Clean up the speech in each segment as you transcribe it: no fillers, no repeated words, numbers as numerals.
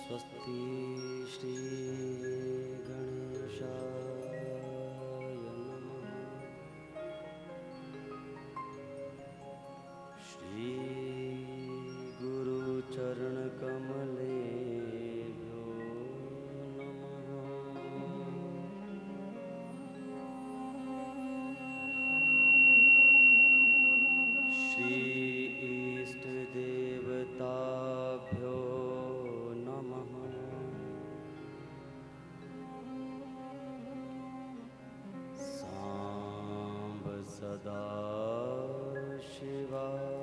स्वस्ति श्री गणेशाय नमः। श्री गुरुचरण कमलेभ्यो नमः। श्री इष्ट देवताभ्यो नमः। सांब सदा शिवाय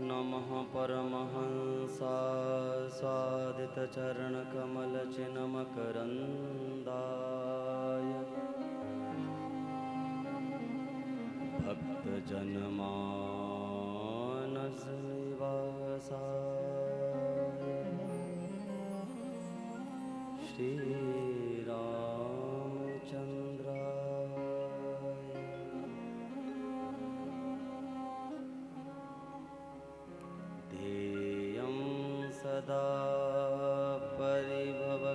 नमः। परमहंसास्वादितचरणकमलचिन्मकरन्दाय भक्तजनमानसनिवासाय श्रीरामचन्द्राय ध्येयं सदा परिभवग्नमभीष्टदोषं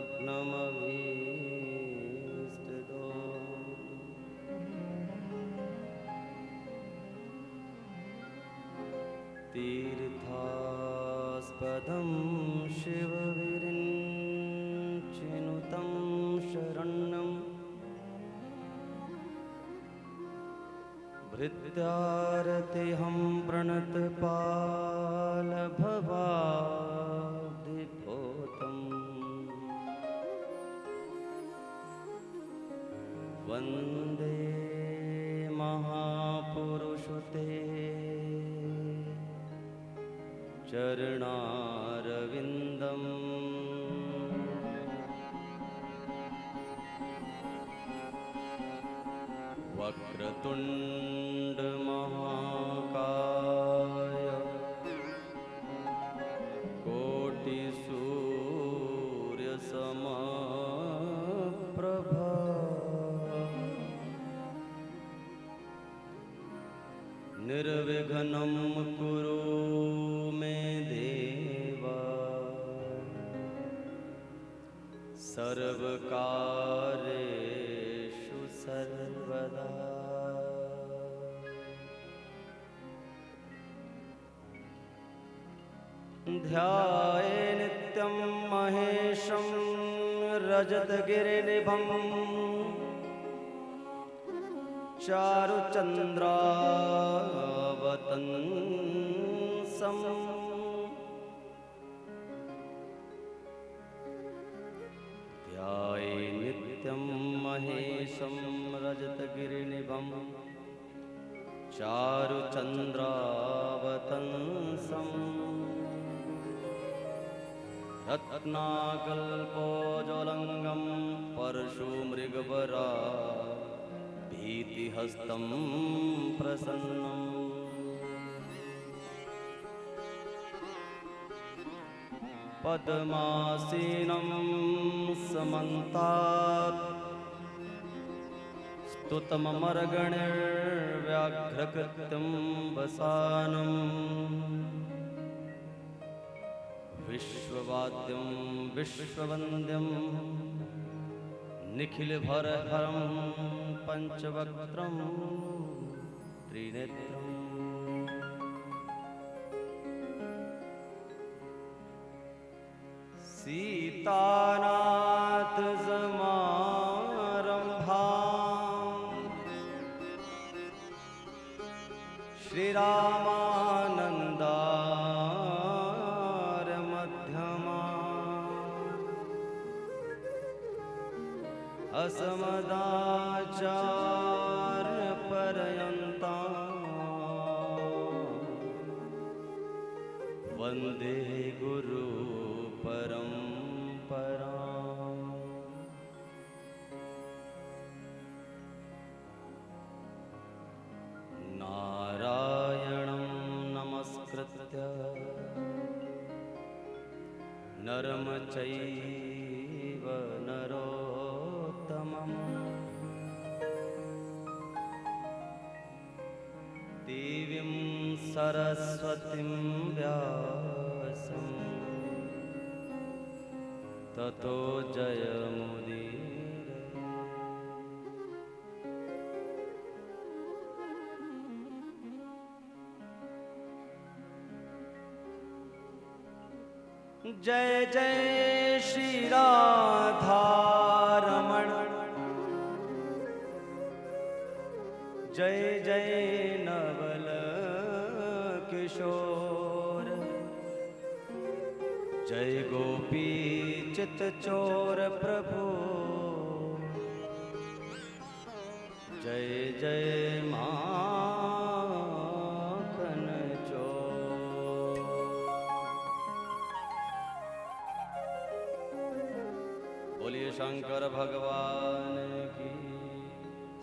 तीर्थास्पदं शिवविरिञ्चिनुतं शरण्यं भृत्यारतिहं प्रणतपालभवाब्धिपोतं वन्दे महापुरुषते चरणारविन्दम्। वक्रतुण्डमहाकाय कोटिसूर्यसमप्रभा निर्विघ्नं कुरु मे देवा सर्वकार्येषु सर्वदा। ध्याये नित्यं महेशं रजतगिरिनिभं चारुचन्द्रावतंसं ध्याये नित्यं महेशं रजतगिरिनिभं चारुचन्द्रावतंसं रत्नाकल्पोज्ज्वलंगं परशुमृगवरा भीतिहस्तं प्रसन्नम् पद्मासीनं समन्तात् स्तुतममरगणैर्व्याघ्रकृत्यं वसानम् विश्ववाद्यं विश्ववन्द्यं निखिलभरहरं पंचवक्त्रं त्रिनेत्रम् सीतानाथसमारम्भां श्रीरामानन्दारमध्यमाम् असमदाचार्यपर्यन्तां वन्दे गुरुपरम्पराम्। नारायणं नमस्कृत्य नरं चैव नरोत्तमम् सरस्वतीं व्यासं ततो जयमुदीरये। जय जय श्री राधारमण, जय जय नवल किशोर, जय गोपी चित चोर प्रभु, जय जय माखन चोर। बोलिए शंकर भगवान की,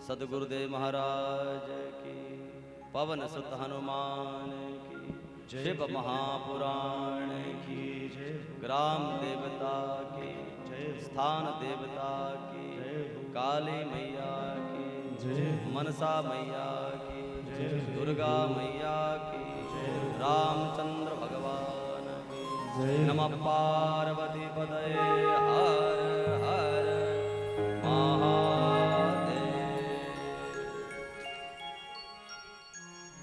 सद्गुरुदेव महाराज की, पवन सुत हनुमान की, शिव महापुराण की, ग्राम देवता की, स्थान देवता की, काली मैया की, मनसा मैया की, दुर्गा मैया की, रामचंद्र भगवान की, नमः पार्वती पतये हर हर महादेव।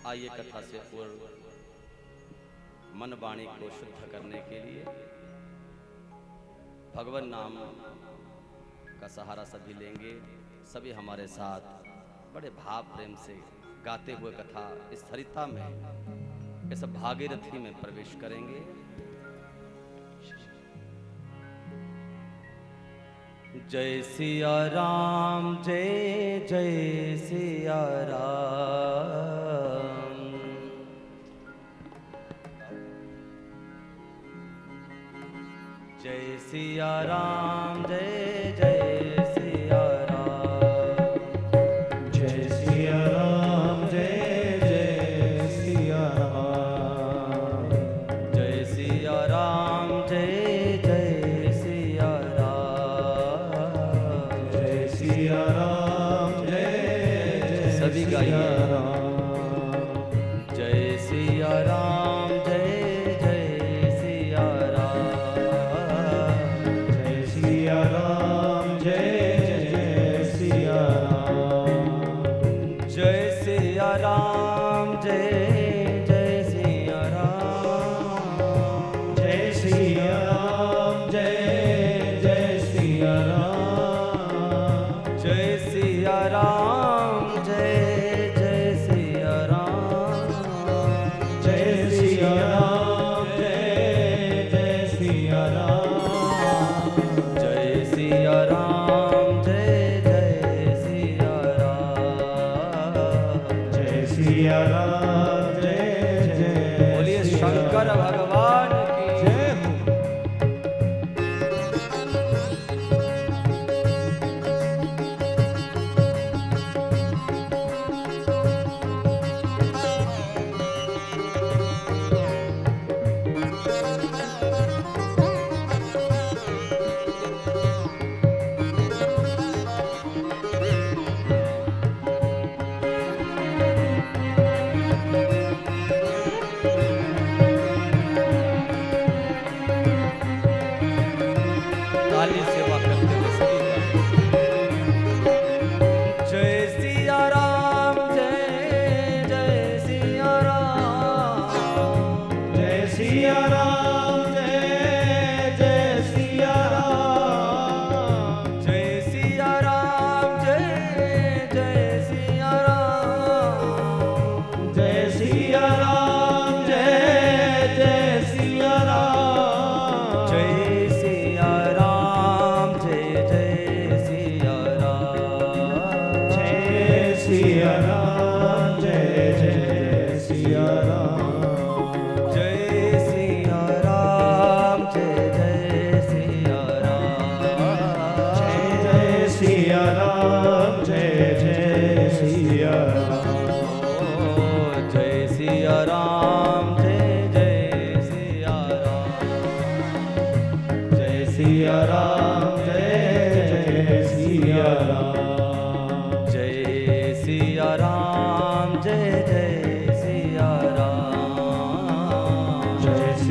आइए कथा से पूर्व मन वाणी को शुद्ध करने के लिए भगवान नाम का सहारा सभी लेंगे। सभी हमारे साथ बड़े भाव प्रेम से गाते हुए कथा इस सरिता में, इस भागीरथी में प्रवेश करेंगे। जय सिया राम, जय जय सिया राम, जय सिया राम, जय जय सिया राम, जय सिया राम, जय जय सिया राम, जय सिया राम, जय जय सिया राम, जय सिया राम, जय सभी गाइए। जय सिया राम, जय जय सिया राम, जय सिया राम, जय जय सिया राम, जय सिया राम, जय जय सिया राम, जय सिया राम, जय जय सिया राम, जय सिया राम, जय जय सिया राम, जय सिया राम, जय जय सिया राम, जय सिया राम, जय जय सिया राम, जय सिया राम, जय जय बोलिए सिया शंकर राम। भगवान की जय हो। काली सेवा करते हुए सभी गाएं। जय सिया राम, जय जय सिया राम, जय सिया राम, जय जय सिया राम, जय सिया राम, जय जय सिया राम, जय सिया राम, जय जय सिया राम, जय सिया राम, जय जय सिया राम, जय सिया राम, जय जय सिया राम, जय सिया राम, जय जय सिया राम, जय सिया राम, जय जय सिया राम, जय सिया राम, जय जय सिया राम, जय सिया राम, जय जय सिया राम, जय सिया राम, जय जय सिया राम,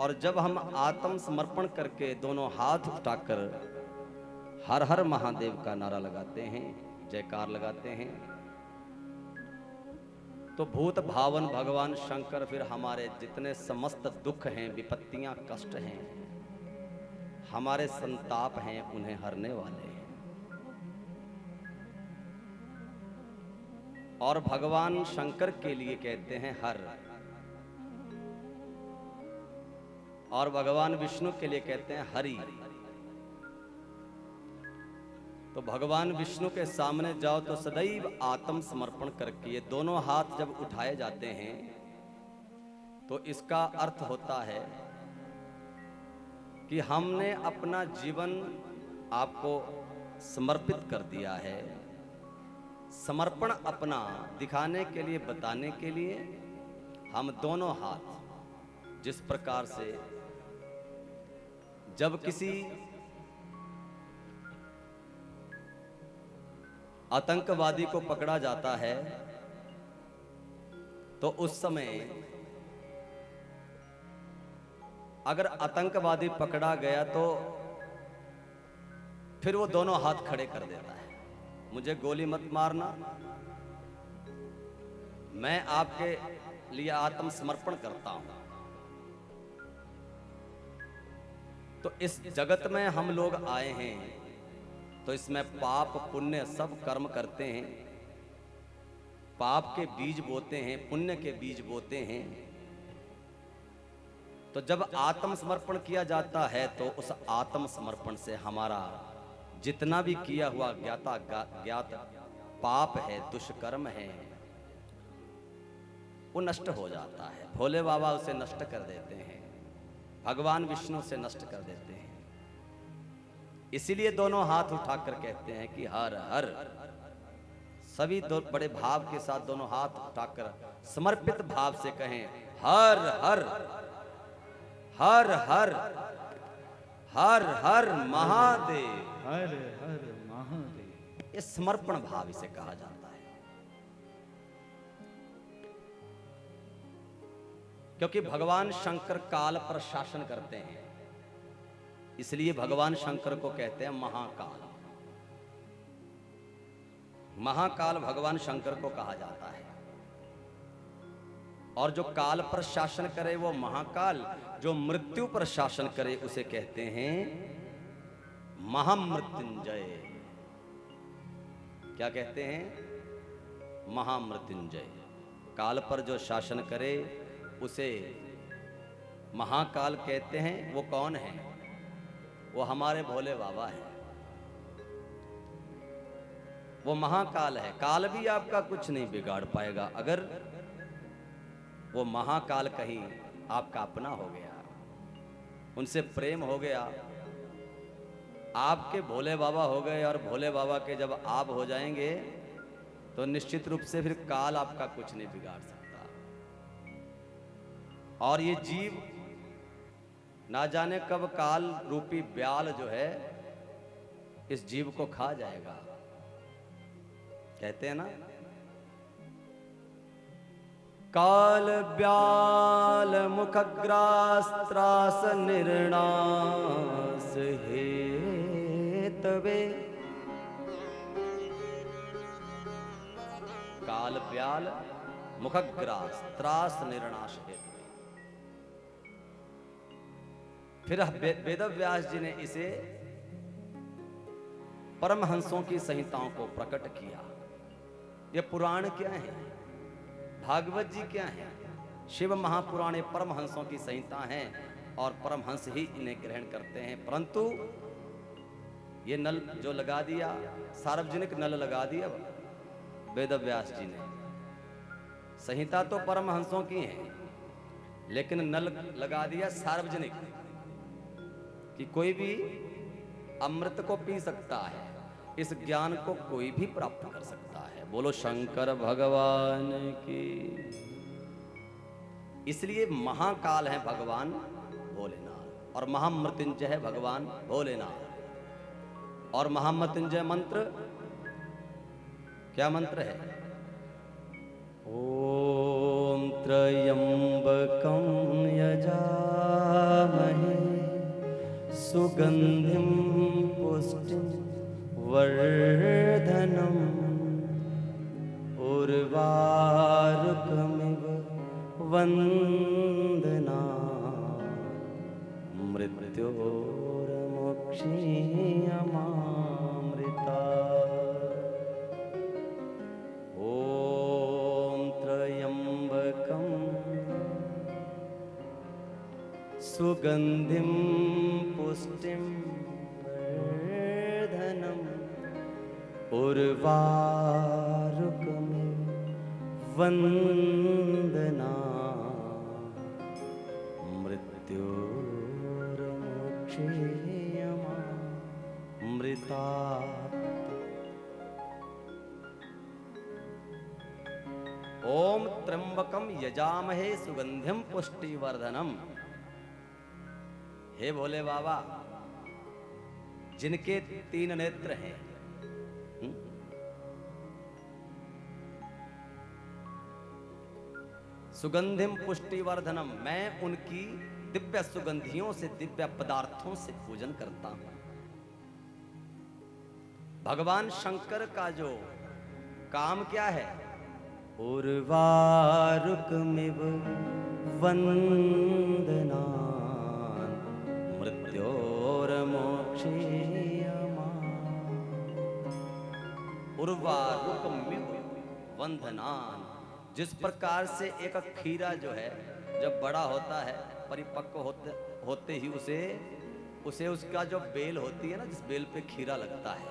और जब हम आत्म समर्पण करके दोनों हाथ उठाकर हर हर महादेव का नारा लगाते हैं, जयकार लगाते हैं, तो भूत भावन भगवान शंकर फिर हमारे जितने समस्त दुख हैं, विपत्तियां, कष्ट हैं, हमारे संताप हैं, उन्हें हरने वाले हैं। और भगवान शंकर के लिए कहते हैं हर, और भगवान विष्णु के लिए कहते हैं हरि। तो भगवान विष्णु के सामने जाओ तो सदैव आत्म समर्पण करके ये दोनों हाथ जब उठाए जाते हैं तो इसका अर्थ होता है कि हमने अपना जीवन आपको समर्पित कर दिया है। समर्पण अपना दिखाने के लिए, बताने के लिए हम दोनों हाथ जिस प्रकार से जब किसी आतंकवादी को पकड़ा जाता है तो उस समय अगर आतंकवादी पकड़ा गया तो फिर वो दोनों हाथ खड़े कर देता है, मुझे गोली मत मारना, मैं आपके लिए आत्मसमर्पण करता हूं। तो इस जगत में हम लोग आए हैं तो इसमें पाप पुण्य सब कर्म करते हैं, पाप के बीज बोते हैं, पुण्य के बीज बोते हैं। तो जब आत्मसमर्पण किया जाता है तो उस आत्मसमर्पण से हमारा जितना भी किया हुआ ज्ञात पाप है, दुष्कर्म है, वो नष्ट हो जाता है। भोले बाबा उसे नष्ट कर देते हैं, भगवान विष्णु से नष्ट कर देते हैं। इसीलिए दोनों हाथ उठाकर कहते हैं कि हर हर, सभी दो बड़े भाव के साथ दोनों हाथ उठाकर समर्पित भाव से कहें हर हर हर हर हर हर महादेव, हर हर महादेव। ये समर्पण भाव इसे कहा जाता है। क्योंकि भगवान शंकर काल पर शासन करते हैं, इसलिए भगवान शंकर को कहते हैं महाकाल। महाकाल भगवान शंकर को कहा जाता है। और जो काल पर शासन करे वो महाकाल, जो मृत्यु पर शासन करे उसे कहते हैं महामृत्युंजय। क्या कहते हैं? महामृत्युंजय। काल पर जो शासन करे उसे महाकाल कहते हैं। वो कौन है? वो हमारे भोले बाबा है, वो महाकाल है। काल भी आपका कुछ नहीं बिगाड़ पाएगा अगर वो महाकाल कहीं आपका अपना हो गया, उनसे प्रेम हो गया, आपके भोले बाबा हो गए और भोले बाबा के जब आप हो जाएंगे तो निश्चित रूप से फिर काल आपका कुछ नहीं बिगाड़ सकता। और ये जीव ना जाने कब काल रूपी ब्याल जो है इस जीव को खा जाएगा। कहते हैं ना, काल ब्याल मुखग्रास त्रास निर्णास हेतवे। काल ब्याल मुखग्रास त्रास निर्णाश हेतवे। फिर वेदव्यास जी ने इसे परमहंसों की संहिताओं को प्रकट किया। ये पुराण क्या है? भागवत जी क्या है? शिव महापुराण ये परमहंसों की संहिता हैं और परमहंस ही इन्हें ग्रहण करते हैं। परंतु ये नल जो लगा दिया, सार्वजनिक नल लगा दिया वेदव्यास जी ने। संहिता तो परमहंसों की है लेकिन नल लगा दिया सार्वजनिक कि कोई भी अमृत को पी सकता है, इस ज्ञान को कोई भी प्राप्त कर सकता है। बोलो शंकर भगवान की। इसलिए महाकाल है भगवान भोलेनाथ और महामृत्युंजय है भगवान भोलेनाथ। और महामृत्युंजय मंत्र क्या मंत्र है? ओम त्रयंबकं यजामहे सुगंधिं पुष्टिं वर्धनम् उर्वारुकमिव वन्दना मृत्योर्मुक्षीयमामृता। ॐ त्र्यम्बकं सुगंधिं पुष्टिं वर्धनम् उर्वारुकमिव वन्दना मृत्योर्मुक्षीयमामृता। ओम त्र्यंबकम यजामहे सुगंधिम पुष्टिवर्धनम। हे भोले बाबा, जिनके 3 नेत्र हैं, सुगंधिम पुष्टिवर्धनम, मैं उनकी दिव्य सुगंधियों से, दिव्य पदार्थों से पूजन करता हूं। भगवान शंकर का जो काम क्या है? उर्वारुकमिव वन्दना मृत्योर्मोक्षीयमा। उर्वारुकमिव वन्दना, जिस प्रकार से एक खीरा जो है जब बड़ा होता है, परिपक्व होते ही उसे उसका जो बेल होती है ना, जिस बेल पे खीरा लगता है,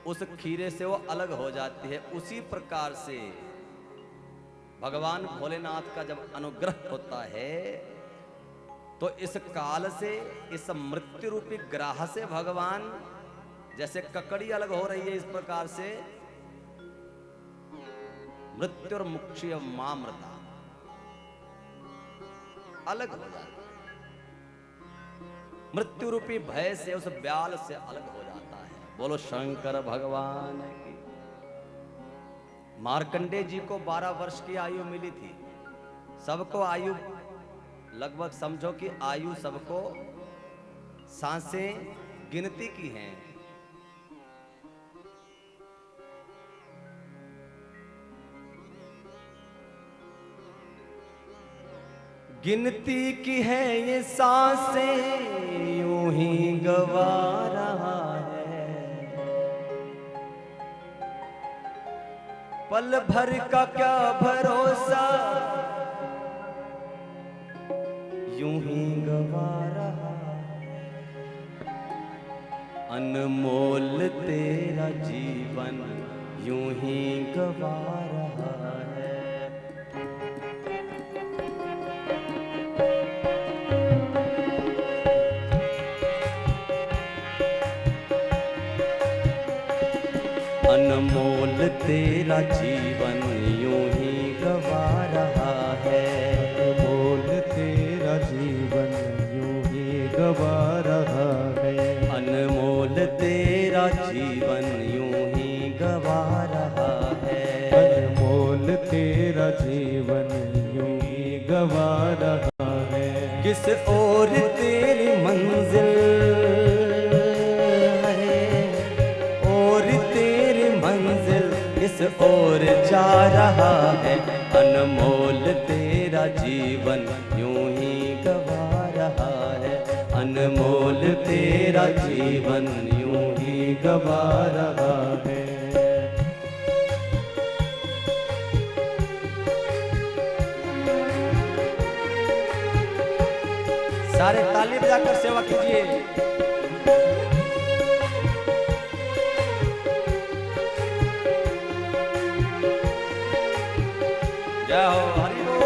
उस खीरे से वो अलग हो जाती है। उसी प्रकार से भगवान भोलेनाथ का जब अनुग्रह होता है तो इस काल से, इस मृत्यु रूपी ग्राह से भगवान, जैसे ककड़ी अलग हो रही है, इस प्रकार से मृत्युर्मुक्षीयमामृता अलग हो जाता है। मृत्यु रूपी भय से, उस ब्याल से अलग हो जाता है। बोलो शंकर भगवान की। मार्कंडेय जी को 12 वर्ष की आयु मिली थी। सबको आयु लगभग समझो कि आयु सबको सांसें गिनती की हैं। गिनती की है ये सांसें, यूं ही गवा रहा है। पल भर का क्या भरोसा, यूं ही गवा रहा है। अनमोल तेरा जीवन यूं ही गवा रहा है। अनमोल तेरा जीवन यूं ही गवा रहा है। अनमोल तेरा जीवन यूं ही गवा रहा है। अनमोल तेरा जीवन यूं ही गवा रहा है। अनमोल तेरा जीवन यूं ही गवा रहा है। किस ओर तेरी मंजिल है, और तेरी मंजिल किस ओर जा रहा है। अनमोल तेरा जीवन यूं ही गवा रहा है। अनमोल तेरा जीवन यूं ही गवा रहा है। सारे ताली बजाकर सेवा कीजिए। जय हो हरि बोल।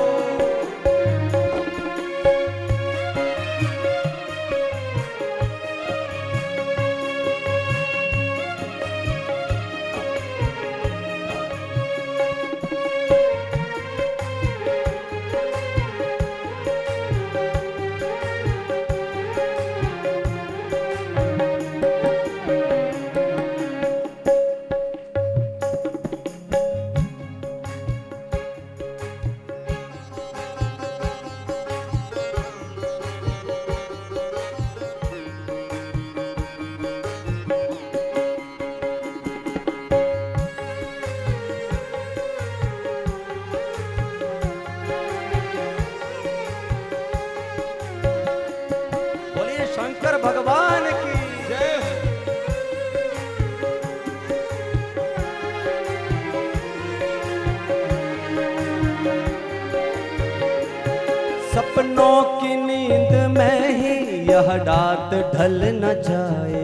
यह रात ढल न जाए।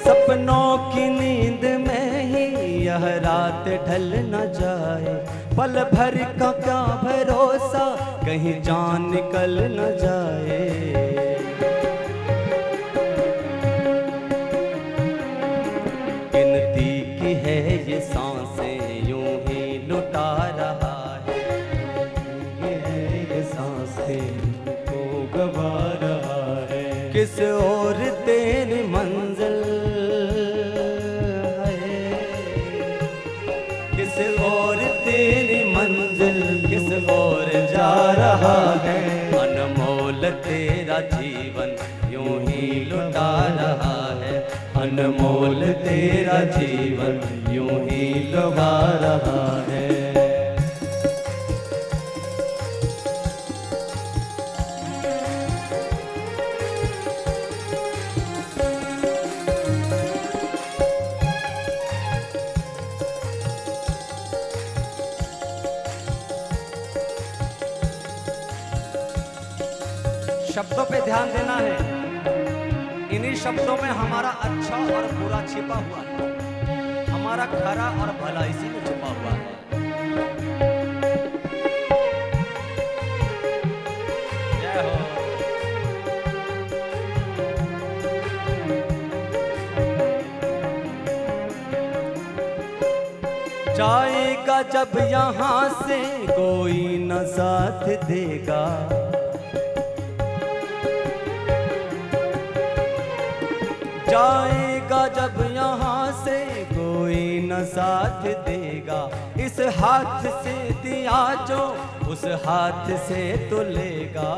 सपनों की नींद में ही यह रात ढल न जाए। पल भर का क्या भरोसा, कहीं जान निकल न जाए। गिनती की है ये सांसें, यूं ही लुटा रहा है। ये सांसें तो गवा रहा है। किस ओर तेरी मंजिल है, किस ओर तेरी मंजिल, किस ओर जा रहा है। अनमोल तेरा जीवन यूं ही लुटा रहा है। अनमोल तेरा जीवन यूं ही लुटा रहा है। शब्दों पे ध्यान देना है। इन्हीं शब्दों में हमारा अच्छा और बुरा छिपा हुआ है। हमारा खरा और भला इसी में छुपा हुआ है। जय हो। जाएगा जब यहाँ से कोई न साथ देगा। जाएगा जब यहाँ से कोई न साथ देगा। इस हाथ से दिया जो उस हाथ से तो लेगा।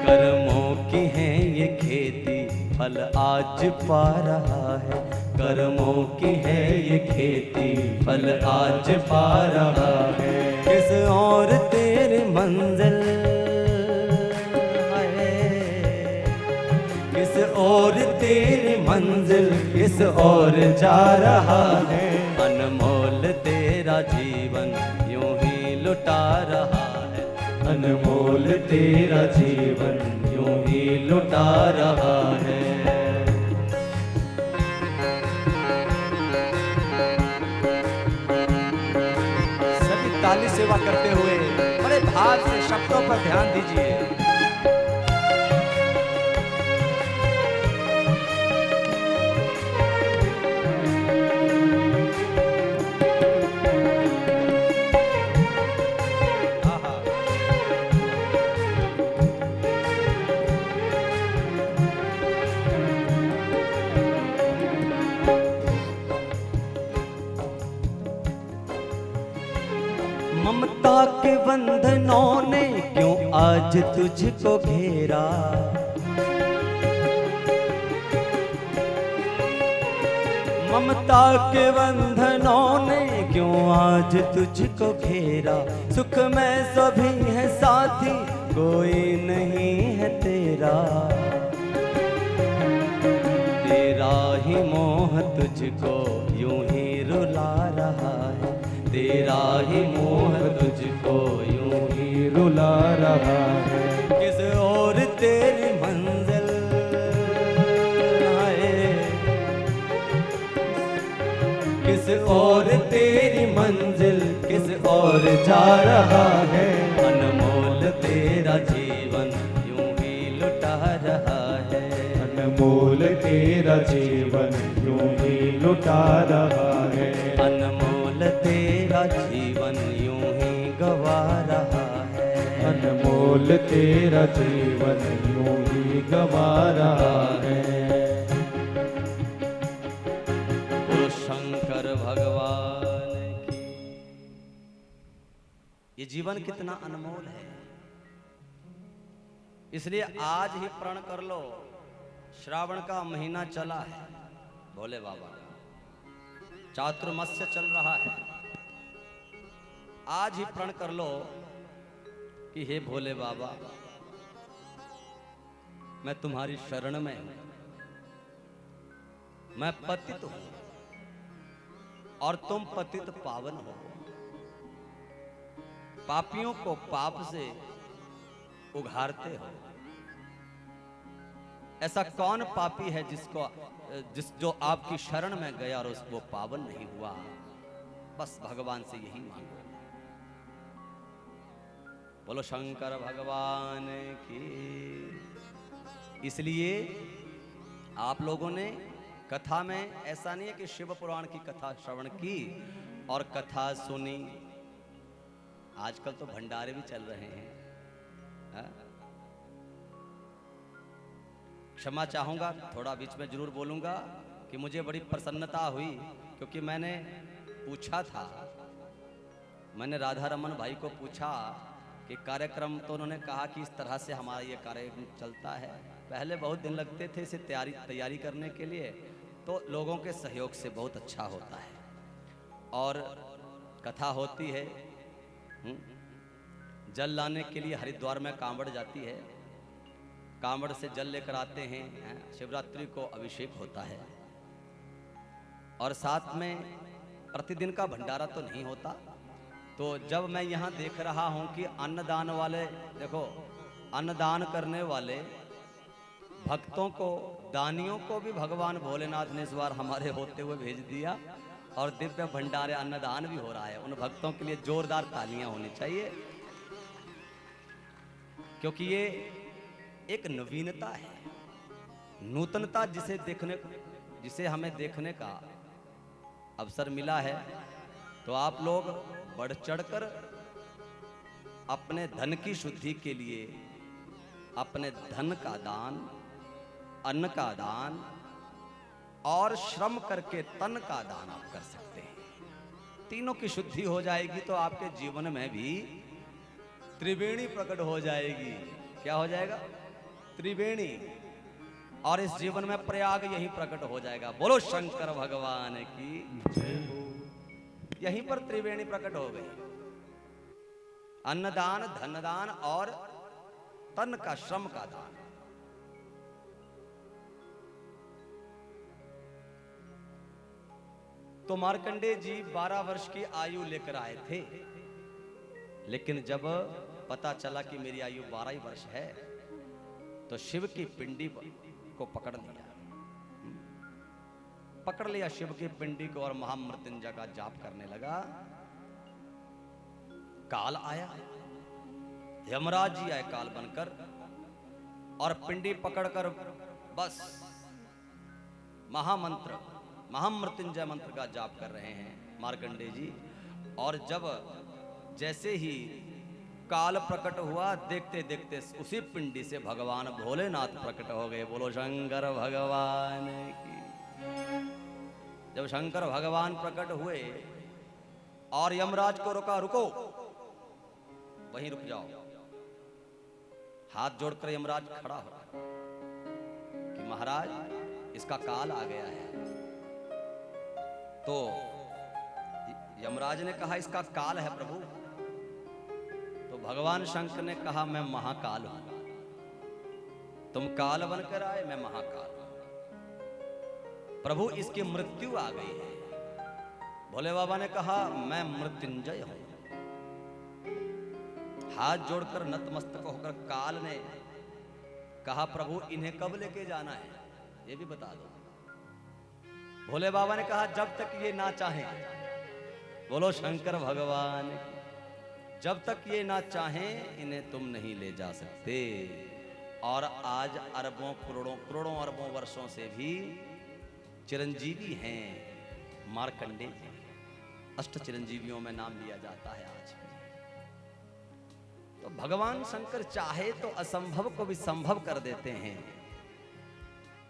कर्मों की है ये खेती, फल आज पा रहा है। कर्मों की है ये खेती, फल आज पा रहा है। किस और तेरी मंजिल, और तेरी मंजिल किस और जा रहा है। अनमोल तेरा जीवन यूं ही लुटा रहा है। अनमोल तेरा जीवन यूं ही लुटा रहा है। सभी ताली सेवा करते हुए बड़े भाव से शब्दों पर ध्यान दीजिए। ममता के बंधनों ने क्यों आज तुझको घेरा। ममता के बंधनों ने क्यों आज तुझको घेरा। सुख में सभी है साथी, कोई नहीं है तेरा। तेरा ही मोह तुझको यूं ही रुला रहा है। तेरा ही मोह तुझको यूं ही रुला रहा है। किस और तेरी मंजिल है, किस और तेरी मंजिल, किस और जा रहा है। अनमोल तेरा जीवन यूं ही लुटा रहा है। अनमोल तेरा जीवन यूं ही लुटा रहा है। अनमोल तेरा जीवन यूं ही गवा रहा है। अनमोल तेरा जीवन यूं ही गवा रहा है। बोलो शंकर भगवान की। ये जीवन कितना अनमोल है, इसलिए आज ही प्रण कर लो। श्रावण का महीना चला है, भोले बाबा चातुर्मास्य चल रहा है। आज ही प्रण कर लो कि हे भोले बाबा, मैं तुम्हारी शरण में हूं। मैं पतित हूं और तुम पतित पावन हो। पापियों को पाप से उघारते हो। ऐसा कौन पापी है जो आपकी शरण में गया और वो पावन नहीं हुआ? बस भगवान से यही मांगो। बोलो शंकर भगवान की। इसलिए आप लोगों ने कथा में, ऐसा नहीं है कि शिव पुराण की कथा श्रवण की और कथा सुनी। आजकल तो भंडारे भी चल रहे हैं। हा? क्षमा चाहूंगा, थोड़ा बीच में जरूर बोलूंगा कि मुझे बड़ी प्रसन्नता हुई, क्योंकि मैंने पूछा था, मैंने राधा रमन भाई को पूछा कि कार्यक्रम, तो उन्होंने कहा कि इस तरह से हमारा ये कार्यक्रम चलता है। पहले बहुत दिन लगते थे इसे तैयारी करने के लिए, तो लोगों के सहयोग से बहुत अच्छा होता है। और कथा होती है, जल लाने के लिए हरिद्वार में कांवड़ जाती है, कांवड़ से जल लेकर आते हैं, शिवरात्रि को अभिषेक होता है। और साथ में प्रतिदिन का भंडारा तो नहीं होता। तो जब मैं यहाँ देख रहा हूँ कि अन्नदान वाले, देखो अन्नदान करने वाले भक्तों को, दानियों को भी भगवान भोलेनाथ ने इस बार हमारे होते हुए भेज दिया, और दिव्य भंडारे अन्नदान भी हो रहा है। उन भक्तों के लिए जोरदार तालियां होनी चाहिए, क्योंकि ये एक नवीनता है, नूतनता, जिसे हमें देखने का अवसर मिला है। तो आप लोग बढ़ चढ़कर अपने धन की शुद्धि के लिए अपने धन का दान, अन्न का दान और श्रम करके तन का दान आप कर सकते हैं। तीनों की शुद्धि हो जाएगी तो आपके जीवन में भी त्रिवेणी प्रकट हो जाएगी। क्या हो जाएगा? त्रिवेणी। और इस जीवन में प्रयाग यही प्रकट हो जाएगा। बोलो शंकर भगवान की जय हो। यहीं पर त्रिवेणी प्रकट हो गई, अन्नदान, धनदान और तन का, श्रम का दान। तो मार्कंडेय जी 12 वर्ष की आयु लेकर आए थे, लेकिन जब पता चला कि मेरी आयु 12 ही वर्ष है, तो शिव की पिंडी को पकड़ लिया शिव की पिंडी को, और महामृत्युंजय का जाप करने लगा। काल आया, यमराज जी आए काल बनकर, और पिंडी पकड़कर बस महामंत्र, महामृत्युंजय मंत्र का जाप कर रहे हैं मार्कंडेय जी। और जब जैसे ही काल प्रकट हुआ, देखते देखते उसी पिंडी से भगवान भोलेनाथ प्रकट हो गए। बोलो शंकर भगवान की। जब शंकर भगवान प्रकट हुए और यमराज को रोका, रुको, वहीं रुक जाओ। हाथ जोड़कर यमराज खड़ा हो कि महाराज इसका काल आ गया है। तो यमराज ने कहा इसका काल है प्रभु। तो भगवान शंकर ने कहा मैं महाकाल हूं, तुम काल बनकर आए, मैं महाकाल हूं। प्रभु इसकी मृत्यु आ गई है। भोले बाबा ने कहा मैं मृत्युंजय हूं। हाथ जोड़कर नतमस्तक होकर काल ने कहा प्रभु इन्हें कब लेके जाना है ये भी बता दो। भोले बाबा ने कहा जब तक ये ना चाहें। बोलो शंकर भगवान, जब तक ये ना चाहें इन्हें तुम नहीं ले जा सकते। और आज अरबों करोड़ों अरबों वर्षों से भी चिरंजीवी हैं मार्कंडेय जी। अष्ट चिरंजीवियों में नाम लिया जाता है आज भी। तो भगवान शंकर चाहे तो असंभव को भी संभव कर देते हैं।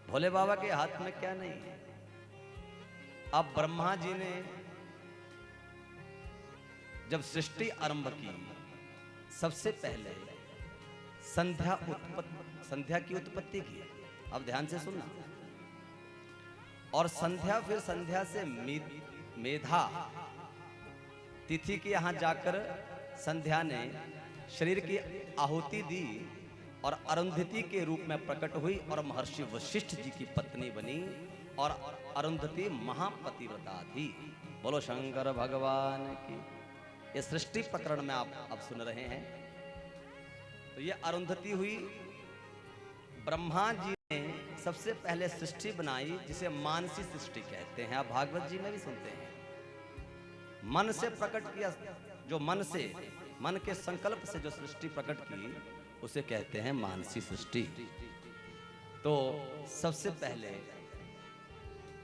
भोले बाबा के हाथ में क्या नहीं है। अब ब्रह्मा जी ने जब सृष्टि आरंभ की, सबसे पहले संध्या की उत्पत्ति की। अब ध्यान से सुनना। और संध्या, फिर संध्या से मेधा तिथि के यहां जाकर संध्या ने शरीर की आहुति दी और अरुंधति के रूप में प्रकट हुई और महर्षि वशिष्ठ जी की पत्नी बनी। और अरुंधति महापतिव्रता थी। बोलो शंकर भगवान की। ये सृष्टि प्रकरण में आप अब सुन रहे हैं। तो ये अरुंधति हुई। ब्रह्मा जी ने सबसे पहले सृष्टि बनाई जिसे मानसी सृष्टि कहते हैं। आप भागवत जी में भी सुनते हैं, मन से प्रकट किया, जो मन के संकल्प से जो सृष्टि प्रकट की उसे कहते हैं मानसी सृष्टि। तो सबसे पहले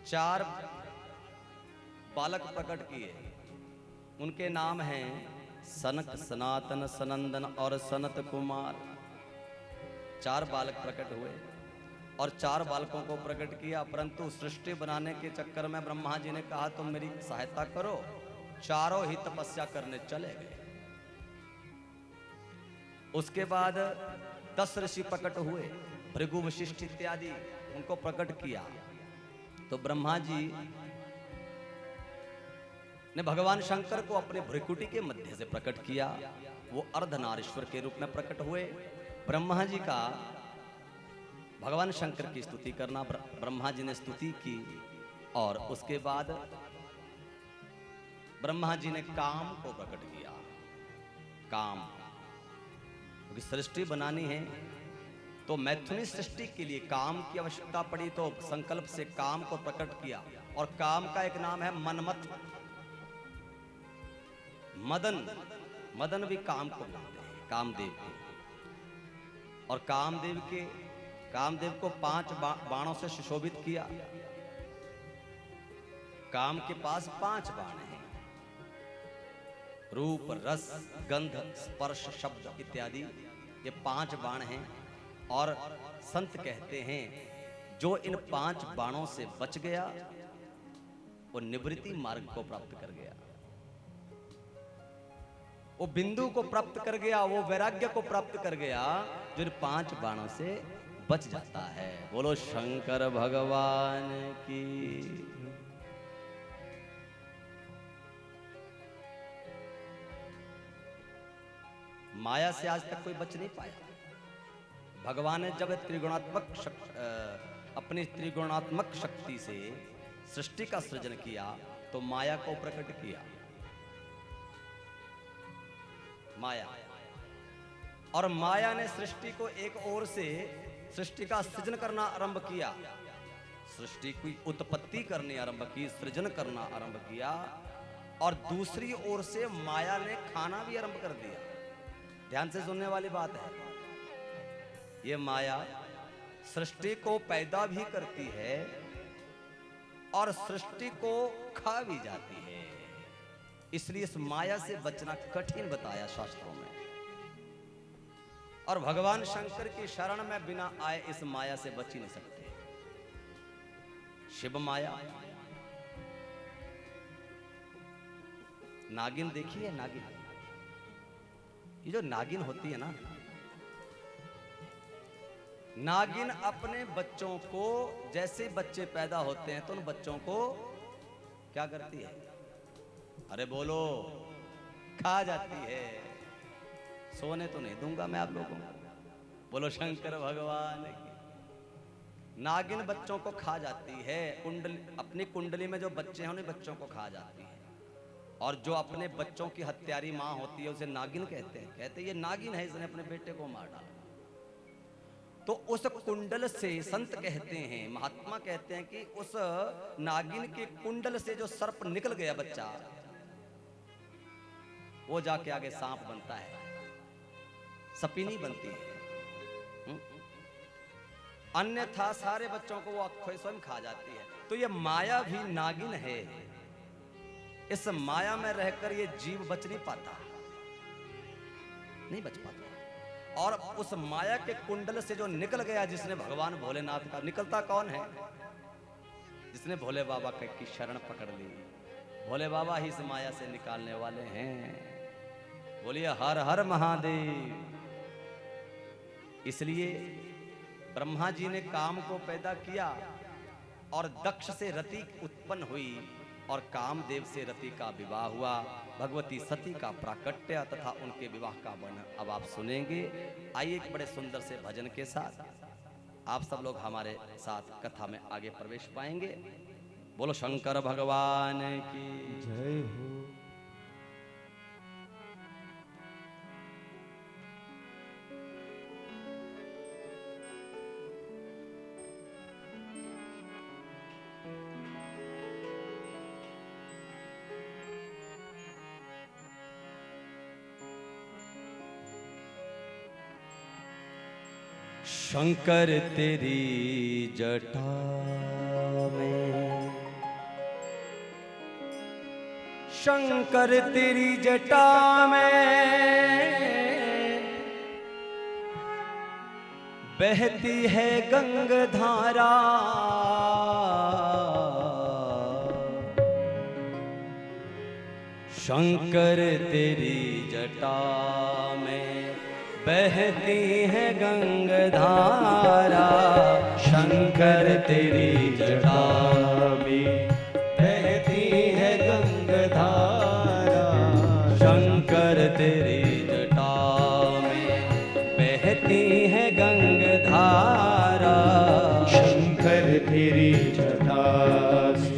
4 बालक प्रकट किए, उनके नाम हैं सनक, सनातन, सनंदन और सनत कुमार। 4 बालक प्रकट हुए और 4 बालकों को प्रकट किया, परंतु सृष्टि बनाने के चक्कर में ब्रह्मा जी ने कहा तुम मेरी सहायता करो। चारों ही तपस्या करने चले गए। उसके बाद 10 ऋषि प्रकट हुए, भृगु, वशिष्ठ इत्यादि, उनको प्रकट किया। तो ब्रह्मा जी ने भगवान शंकर को अपने भ्रिकुटी के मध्य से प्रकट किया। वो अर्धनारीश्वर के रूप में प्रकट हुए। ब्रह्मा जी का भगवान शंकर की स्तुति करना, ब्रह्मा जी ने स्तुति की। और उसके बाद ब्रह्मा जी ने काम को प्रकट किया। काम, क्योंकि सृष्टि बनानी है तो मैथुनी सृष्टि के लिए काम की आवश्यकता पड़ी, तो संकल्प से काम को प्रकट किया। और काम का एक नाम है मनमथ। मदन भी काम को बोलते हैं, कामदेव को। और कामदेव को 5 बाणों से सुशोभित किया। काम के पास 5 बाण हैं, रूप, रस, गंध, स्पर्श, शब्द इत्यादि, ये 5 बाण हैं। और संत कहते हैं जो इन 5 बाणों से बच गया वो निवृत्ति मार्ग को प्राप्त कर गया, वो बिंदु को प्राप्त कर गया, वो वैराग्य को प्राप्त कर गया जो इन 5 बाणों से बच जाता है। बोलो शंकर भगवान की। माया से आज तक कोई बच नहीं पाया। भगवान ने जब अपनी त्रिगुणात्मक शक्ति से सृष्टि का सृजन किया तो माया को प्रकट किया। माया, और माया ने सृष्टि को एक ओर से सृष्टि का सृजन करना आरंभ किया, सृष्टि की उत्पत्ति करनी आरंभ की, सृजन करना आरंभ किया। और दूसरी ओर से माया ने खाना भी आरंभ कर दिया। ध्यान से सुनने वाली बात है, ये माया सृष्टि को पैदा भी करती है और सृष्टि को खा भी जाती है। इसलिए इस माया से बचना कठिन बताया शास्त्रों में। और भगवान शंकर की शरण में बिना आए इस माया से बच ही नहीं सकते। शिव माया, नागिन देखी है? नागिन, ये जो नागिन होती है ना, नागिन अपने बच्चों को, जैसे बच्चे पैदा होते हैं तो उन बच्चों को क्या करती है? अरे बोलो, खा जाती है। सोने तो नहीं दूंगा मैं आप लोगों को। बोलो शंकर भगवान की। नागिन बच्चों को खा जाती है। अपनी कुंडली में जो बच्चे हैं उन्हें बच्चों को खा जाती है। और जो अपने बच्चों की हत्यारी माँ होती है उसे नागिन कहते हैं। कहते ये नागिन है, इसने अपने बेटे को मार डाला। तो उस कुंडल से संत कहते हैं, महात्मा कहते हैं कि उस नागिन के कुंडल से जो सर्प निकल गया बच्चा, वो जाके आगे सांप बनता है, सपिनी बनती है। अन्यथा सारे बच्चों को वो स्वयं खा जाती है। तो ये माया भी नागिन है। इस माया में रहकर ये जीव बच नहीं पाता, नहीं बच पाता। और उस माया के कुंडल से जो निकल गया, जिसने भगवान भोलेनाथ का, निकलता कौन है? जिसने भोले बाबा की शरण पकड़ ली। भोले बाबा ही इस माया से निकालने वाले हैं। बोलिए हर हर महादेव। इसलिए ब्रह्मा जी ने काम को पैदा किया और दक्ष से रति उत्पन्न हुई और कामदेव से रति का विवाह हुआ। भगवती सती का प्राकट्य तथा उनके विवाह का वर्णन अब आप सुनेंगे। आइए एक बड़े सुंदर से भजन के साथ आप सब लोग हमारे साथ कथा में आगे प्रवेश पाएंगे। बोलो शंकर भगवान की जय हो। शंकर तेरी जटा में, शंकर तेरी जटा में बहती है गंगाधारा। शंकर तेरी जटा में बहती है गंगाधारा। शंकर तेरी जटा में बहती है गंगाधारा। शंकर तेरी जटा में बहती है गंगाधारा। शंकर तेरी जटा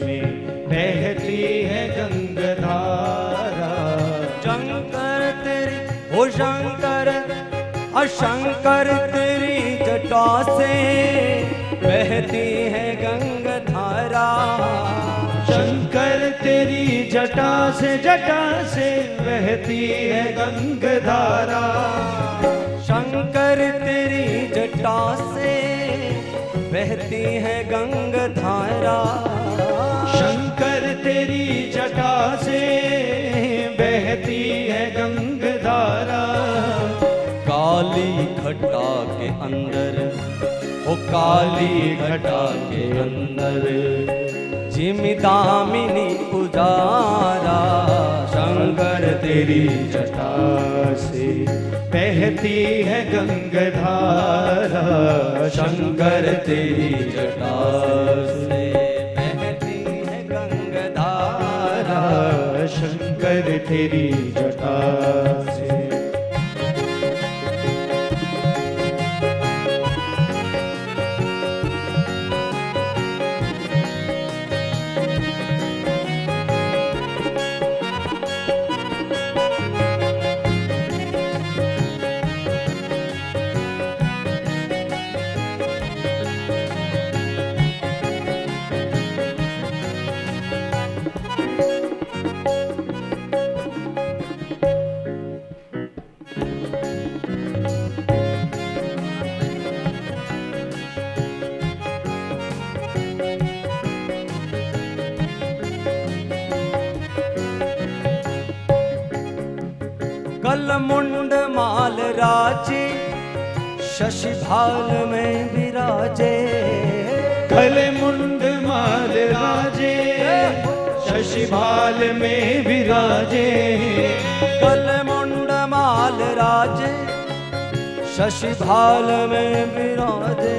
में बहती है गंगाधारा। शंकर तेरी ओ शंकर शंकर तेरी जटा से बहती है गंगाधारा। शंकर तेरी जटा से बहती है गंगाधारा। शंकर तेरी जटा से बहती है गंगाधारा। शंकर तेरी जटा से बहती है गंगाधारा। काली घटा के अंदर ओ काली घटा के अंदर जिमिदामिनी पुजारा। शंकर तेरी जटा से बहती है गंगाधारा। शंकर तेरी जटा से बहती है गंगाधारा। शंकर तेरी जटा से कलमुंड माल राजे शशि भाल में विराजे। कलमुंड माल राजे शशि भाल में विराजे। कलमुंड माल राजे शशि भाल में विराजे।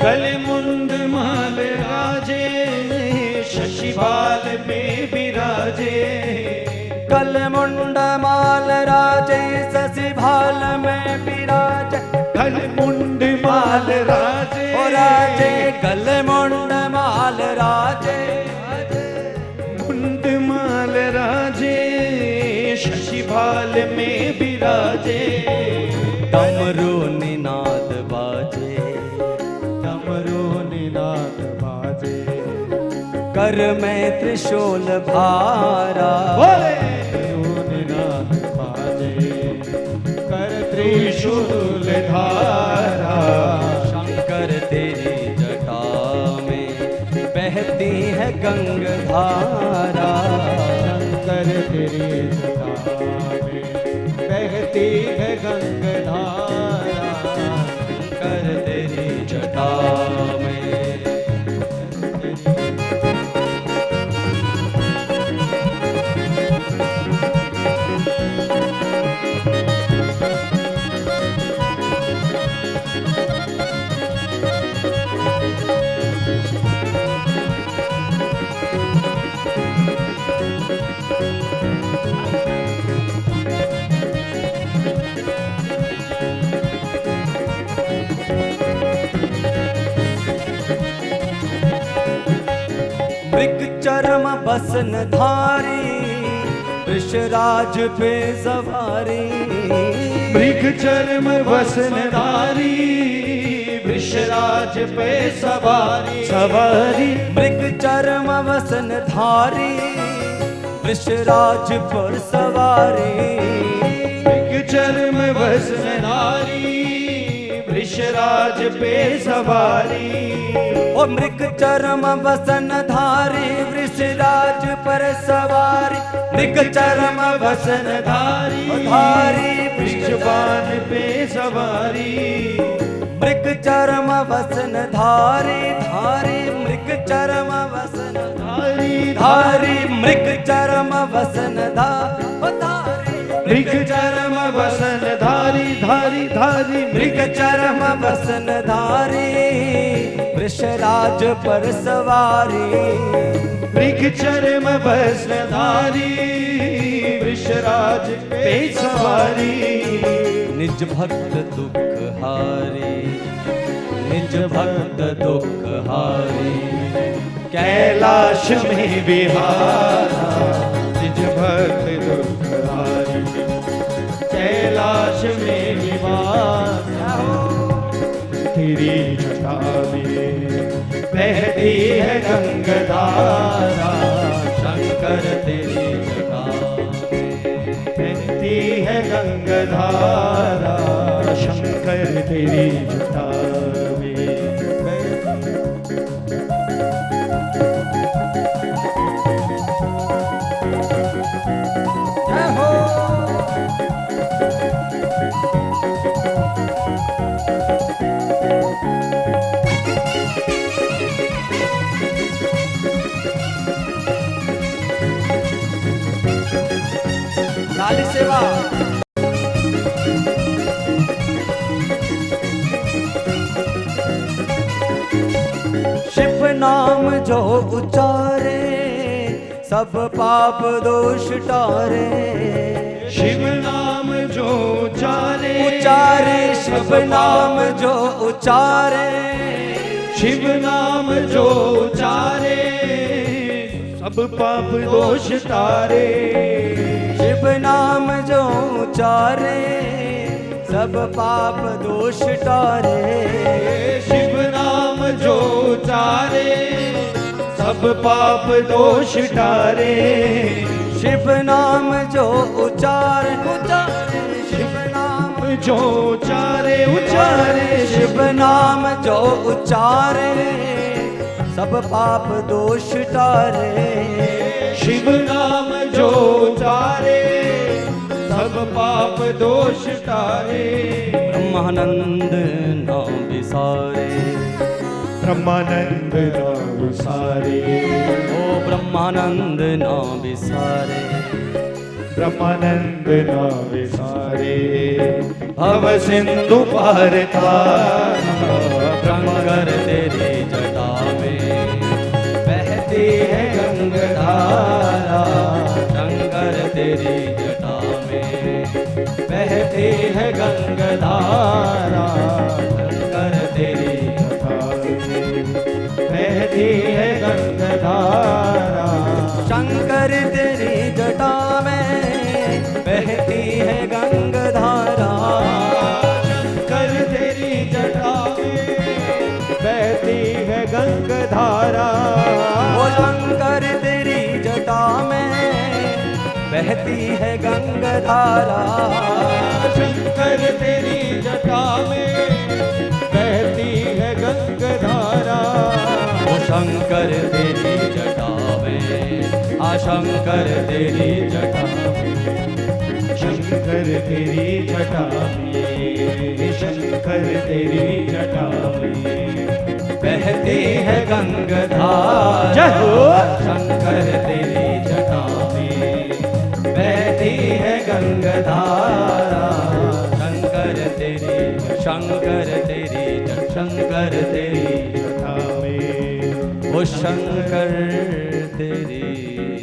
कलमुंड माल राजे शशि भाल में विराजे। कलमुंड माल राजे शशि भाल में विराजे। कलमुंड माल राजे ओ राजे कलमुंड माल राजे। मुंड माल राजे शशि भाल में विराजे। डमरू निनाद बाजे, डमरू निनाद बाजे। कर में त्रिशूल भारा। बोले निनाद बाजे कर त्रिशूल धारा। शंकर तेरी जटा में बहती है गंगाधारा। शंकर तेरी जटा में बहती है गंगाधारा। शंकर तेरी जटा में मृग चरम बसन धारी वृषराज पे सवारी। मृग चरम वसनधारी वृषराज पे सवारी। सवारी मृग चरम वसन धारी वृषराज पर सवारी। मृग चरम वसनधारी वृषराज पे सवारी। ओ मृग चरम वसन धारी वृषराज पर सवारी, मृग चरम वसन धारी वृषबान पे सवारी। मृग चरम वसन धारी मृग चरम वसन धारी मृग चरम वसन धारी मृग चरम वसन धारी मृग चरम वसन धारी वृषराज पर सवारी। मृग चरम वसन धारी वृषराज पे सवारी। निज भक्त दुख हारी निज भक्त दुख हारी, कैलाश में विहारा निज भक्त दुख हारी। कैलाश में विहारा तेरी जटा में बहती है गंगाधारा। शंकर तेरी जटा बहती है गंगाधारा। शंकर तेरी जटा में जय हो। लाली सेवा शिव नाम जो उचारे सब पाप दोष टारे। शिव नाम जो उचारे शिव नाम जो उचारे शिव नाम जो उचारे सब पाप दोष तारे। शिव नाम जो उचारे सब पाप दोष टारे। शिव नाम जो उचारे सब पाप दोष टारे। शिव नाम जो उचारे शिव नाम जो उचारे शिव नाम जो उचारे सब पाप दोष टारे। शिव नाम जो उचारे सब पाप दोष टारे। ब्रह्मानंद नाम विसारे ब्रह्मानंद नाम सारे। ओ ब्रह्मानंद नाम विसारे ब्रह्मानंद नाम सारे। भव सिंधु पार तारा शंकर तेरी जटा में बहती है गंगाधारा। शंकर तेरी जटा में बहती है गंगाधारा। शंकर तेरी बहती है गंगाधारा। शंकर तेरी जटा में बहती है गंगाधारा। शंकर तेरी जटा में बहती है गंगाधारा। ओ शंकर तेरी जटा में बहती है गंगाधारा। शंकर तेरी जटा में बहती है गंगाधारा। ओ शंकर तेरी जटा में शंकर तेरी जटा में शंकर तेरी जटा में शंकर तेरी जटा में बहती है गंगाधारा। जय हो। शंकर तेरी जटा में बहती है गंगाधारा। शंकर तेरी शंकर तेरी जटा में ओ शंकर तेरी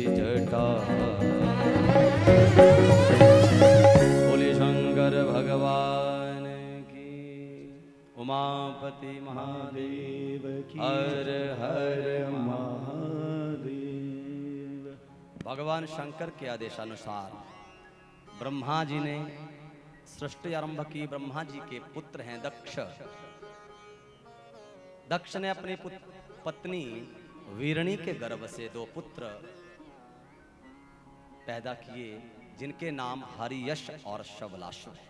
जटा। बोले शंकर भगवान की। उमापति महादेव की हर हर महादेव। भगवान शंकर के आदेशानुसार ब्रह्मा जी ने सृष्टि आरंभ की। ब्रह्मा जी के पुत्र हैं दक्ष। दक्ष ने अपनी पत्नी वीरणी के गर्भ से 2 पुत्र पैदा किए जिनके नाम हरियश और शबलाशु है।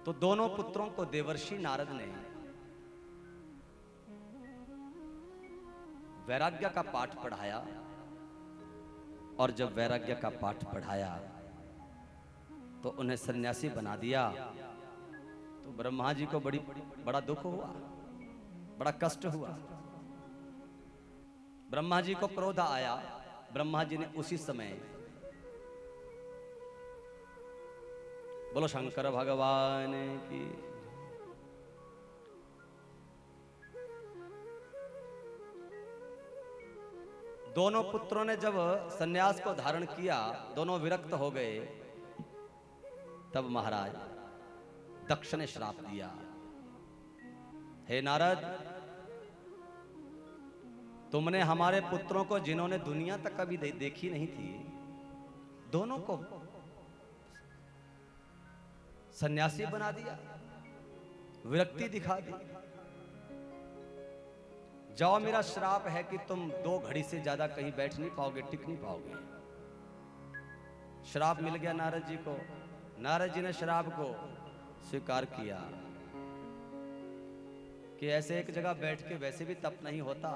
तो दोनों पुत्रों को देवर्षि नारद ने वैराग्य का पाठ पढ़ाया, और जब वैराग्य का पाठ पढ़ाया तो उन्हें सन्यासी बना दिया। तो ब्रह्मा जी को बड़ा दुख हुआ, बड़ा कष्ट हुआ। ब्रह्मा जी को क्रोध आया। ब्रह्मा जी ने उसी समय, बोलो शंकर भगवान की, दोनों पुत्रों ने जब सन्यास को धारण किया, दोनों विरक्त हो गए, तब महाराज दक्ष ने श्राप दिया, हे नारद, तुमने हमारे पुत्रों को, जिन्होंने दुनिया तक कभी देखी नहीं थी, दोनों को सन्यासी बना दिया, विरक्ति दिखा दी। जाओ, मेरा श्राप है कि तुम 2 घड़ी से ज्यादा कहीं बैठ नहीं पाओगे, टिक नहीं पाओगे। श्राप मिल गया नारद जी को। नारद जी ने श्राप को स्वीकार किया कि ऐसे एक जगह बैठ के वैसे भी तप नहीं होता।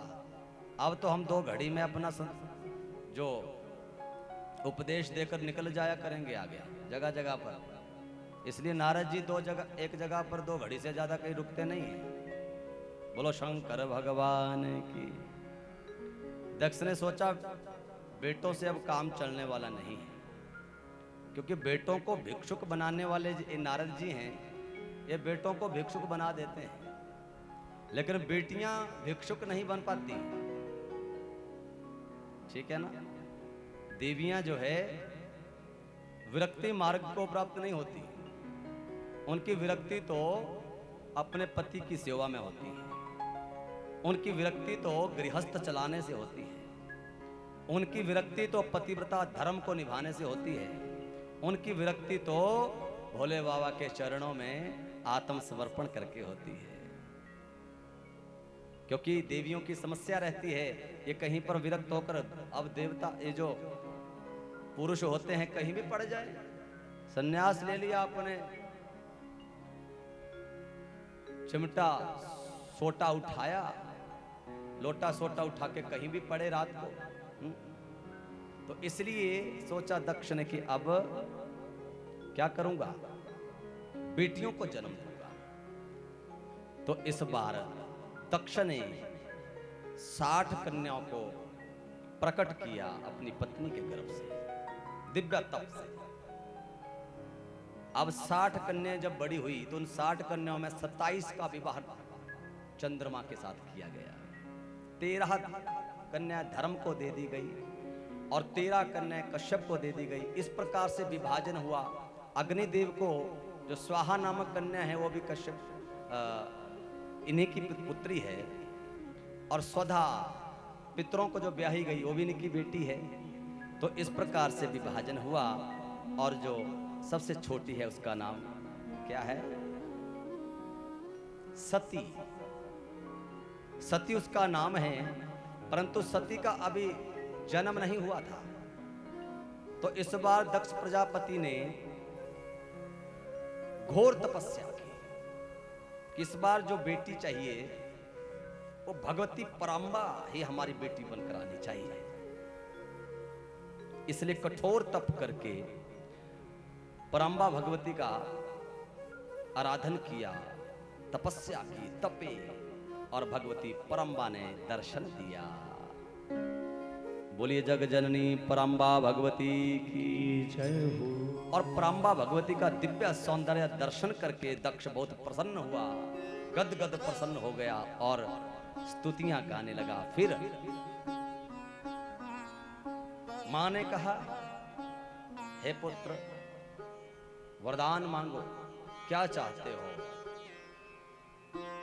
अब तो हम 2 घड़ी में अपना जो उपदेश देकर निकल जाया करेंगे आगे जगह जगह पर। इसलिए नारद जी एक जगह पर 2 घड़ी से ज्यादा कहीं रुकते नहीं है। बोलो शंकर भगवान की। दक्ष ने सोचा बेटों से अब काम चलने वाला नहीं है, क्योंकि बेटों को भिक्षुक बनाने वाले ये नारद जी हैं, ये बेटों को भिक्षुक बना देते हैं, लेकिन बेटियां भिक्षुक नहीं बन पाती। ठीक है ना? देवियां जो है विरक्ति मार्ग को प्राप्त नहीं होती, उनकी विरक्ति तो अपने पति की सेवा में होती है, उनकी विरक्ति तो गृहस्थ चलाने से होती है, उनकी विरक्ति तो पतिव्रता धर्म को निभाने से होती है, उनकी विरक्ति तो भोले बाबा के चरणों में आत्मसमर्पण करके होती है। क्योंकि देवियों की समस्या रहती है, ये कहीं पर विरक्त होकर, अब देवता ये जो पुरुष होते हैं कहीं भी पड़ जाए, सन्यास ले लिया आपने, चिमटा सोटा उठाया, लोटा सोटा उठा के कहीं भी पड़े रात को। तो इसलिए सोचा दक्ष ने कि अब क्या करूंगा, बेटियों को जन्म दूंगा। तो इस बार दक्ष ने 60 कन्याओं को प्रकट किया अपनी पत्नी के गर्भ से, दिव्य तप से। अब 60 कन्याएं जब बड़ी हुई तो उन 60 कन्याओं में 27 का विवाह चंद्रमा के साथ किया गया, 13 कन्या धर्म को दे दी गई और 13 कन्या कश्यप को दे दी गई। इस प्रकार से विभाजन हुआ। अग्निदेव को जो स्वाहा नामक कन्या है वो भी कश्यप इन्हीं की पुत्री है, और स्वधा पितरों को जो ब्याही गई वो भी इनकी बेटी है। तो इस प्रकार से विभाजन हुआ, और जो सबसे छोटी है उसका नाम क्या है, सती। सती उसका नाम है, परंतु सती का अभी जन्म नहीं हुआ था। तो इस बार दक्ष प्रजापति ने घोर तपस्या की कि इस बार जो बेटी चाहिए वो भगवती पराम्बा ही हमारी बेटी बनकर आनी चाहिए। इसलिए कठोर तप करके पराम्बा भगवती का आराधन किया, तपस्या की, तपे, और भगवती पराम्बा ने दर्शन दिया। बोलिए जग जननी पराम्बा भगवती की जय हो। और पराम्बा भगवती का दिव्य सौंदर्य दर्शन करके दक्ष बहुत प्रसन्न हुआ, गदगद प्रसन्न हो गया और स्तुतियां गाने लगा। फिर मां ने कहा, हे पुत्र वरदान मांगो, क्या चाहते हो?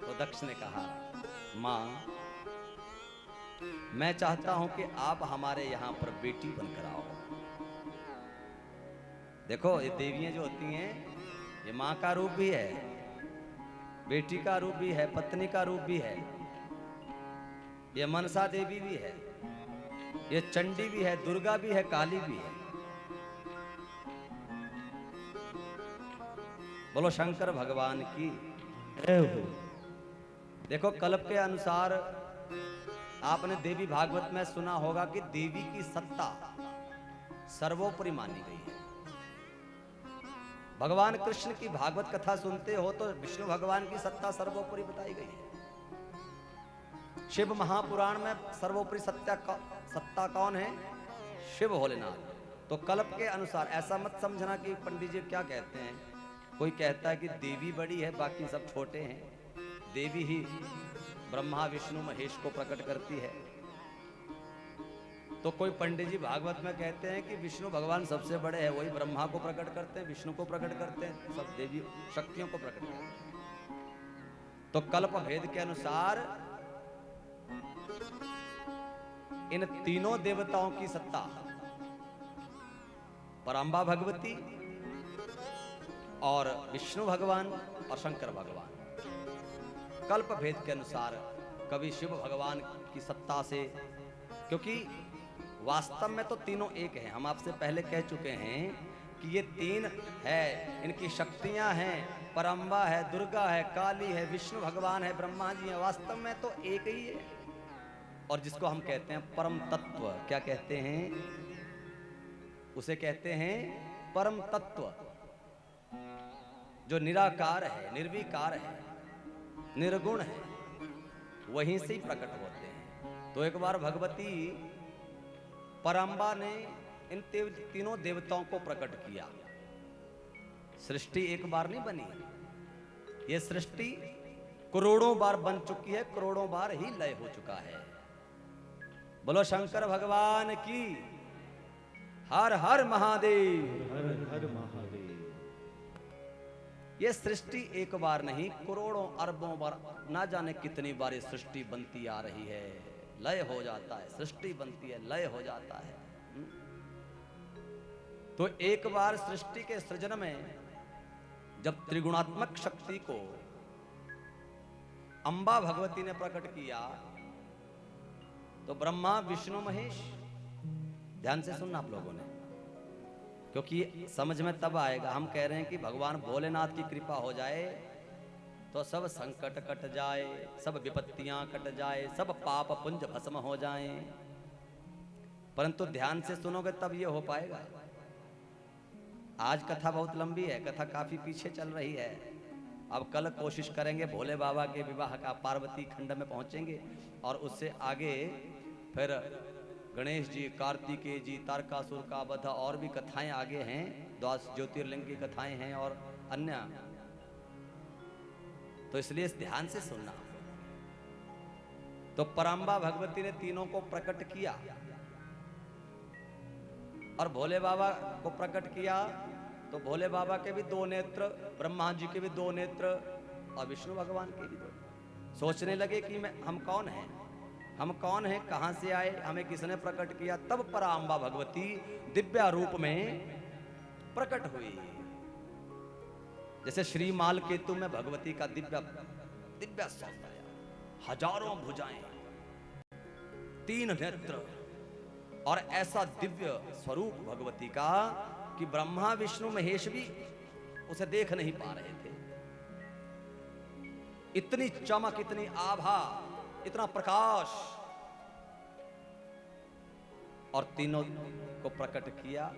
तो दक्ष ने कहा, मां मैं चाहता हूं कि आप हमारे यहां पर बेटी बनकर आओ। देखो ये देवियां जो होती हैं ये मां का रूप भी है, बेटी का रूप भी है, पत्नी का रूप भी है, ये मनसा देवी भी है, ये चंडी भी है, दुर्गा भी है, काली भी है। बोलो शंकर भगवान की। जय हो। देखो कल्प के अनुसार आपने देवी भागवत में सुना होगा कि देवी की सत्ता सर्वोपरि मानी गई है। भगवान कृष्ण की भागवत कथा सुनते हो तो विष्णु भगवान की सत्ता सर्वोपरि बताई गई है। शिव महापुराण में सर्वोपरि सत्ता कौन है? शिव भोलेनाथ। तो कल्प के अनुसार ऐसा मत समझना कि पंडित जी क्या कहते हैं, कोई कहता है कि देवी बड़ी है बाकी सब छोटे हैं। देवी ही ब्रह्मा विष्णु महेश को प्रकट करती है। तो कोई पंडित जी भागवत में कहते हैं कि विष्णु भगवान सबसे बड़े हैं, वही ब्रह्मा को प्रकट करते हैं, विष्णु को प्रकट करते हैं, सब देवी शक्तियों को प्रकट करते हैं। तो कल्प भेद के अनुसार इन तीनों देवताओं की सत्ता पराम्बा भगवती और विष्णु भगवान और शंकर भगवान। कल्प भेद के अनुसार कभी शिव भगवान की सत्ता से, क्योंकि वास्तव में तो तीनों एक हैं। हम आपसे पहले कह चुके हैं कि ये तीन है, इनकी शक्तियां हैं, पराम्बा है, दुर्गा है, काली है, विष्णु भगवान है, ब्रह्मा जी है। वास्तव में तो एक ही है। और जिसको हम कहते हैं परम तत्व, क्या कहते हैं? उसे कहते हैं परम तत्व, जो निराकार है, निर्विकार है, निर्गुण है, वहीं से ही प्रकट होते हैं। तो एक बार भगवती पराम्बा ने इन तीनों देवताओं को प्रकट किया। सृष्टि एक बार नहीं बनी, ये सृष्टि करोड़ों बार बन चुकी है, करोड़ों बार ही लय हो चुका है। बोलो शंकर भगवान की। हर हर महादेव। हर हर महादेव। ये सृष्टि एक बार नहीं, करोड़ों अरबों बार, ना जाने कितनी बार ये सृष्टि बनती आ रही है, लय हो जाता है, सृष्टि बनती है, लय हो जाता है। तो एक बार सृष्टि के सृजन में जब त्रिगुणात्मक शक्ति को अंबा भगवती ने प्रकट किया तो ब्रह्मा विष्णु महेश, ध्यान से सुनना आप लोगों ने, क्योंकि समझ में तब आएगा। हम कह रहे हैं कि भगवान भोलेनाथ की कृपा हो जाए तो सब संकट कट जाए, सब विपत्तियां कट जाए, सब पाप पुंज भस्म हो जाएं। परंतु ध्यान से सुनोगे तब ये हो पाएगा। आज कथा बहुत लंबी है, कथा काफी पीछे चल रही है। अब कल कोशिश करेंगे भोले बाबा के विवाह का, पार्वती खंड में पहुंचेंगे और उससे आगे फिर गणेश जी, कार्तिकेय जी, तारकासुर का वध, और भी कथाएं आगे हैं, 12 ज्योतिर्लिंग की कथाएं हैं और अन्य। तो इसलिए ध्यान से सुनना। तो पराम्बा भगवती ने तीनों को प्रकट किया और भोले बाबा को प्रकट किया तो भोले बाबा के भी 2 नेत्र, ब्रह्मा जी के भी 2 नेत्र और विष्णु भगवान के भी 2। सोचने लगे कि हम कौन हैं, हम कौन हैं, कहां से आए, हमें किसने प्रकट किया। तब पराम्बा भगवती दिव्य रूप में प्रकट हुई। जैसे श्रीमाल केतु में भगवती का दिव्य सौंदर्य, हजारों भुजाएं, 3 नेत्र और ऐसा दिव्य स्वरूप भगवती का कि ब्रह्मा विष्णु महेश भी उसे देख नहीं पा रहे थे। इतनी चमक, इतनी आभा, इतना प्रकाश, और तीनों को प्रकट किया।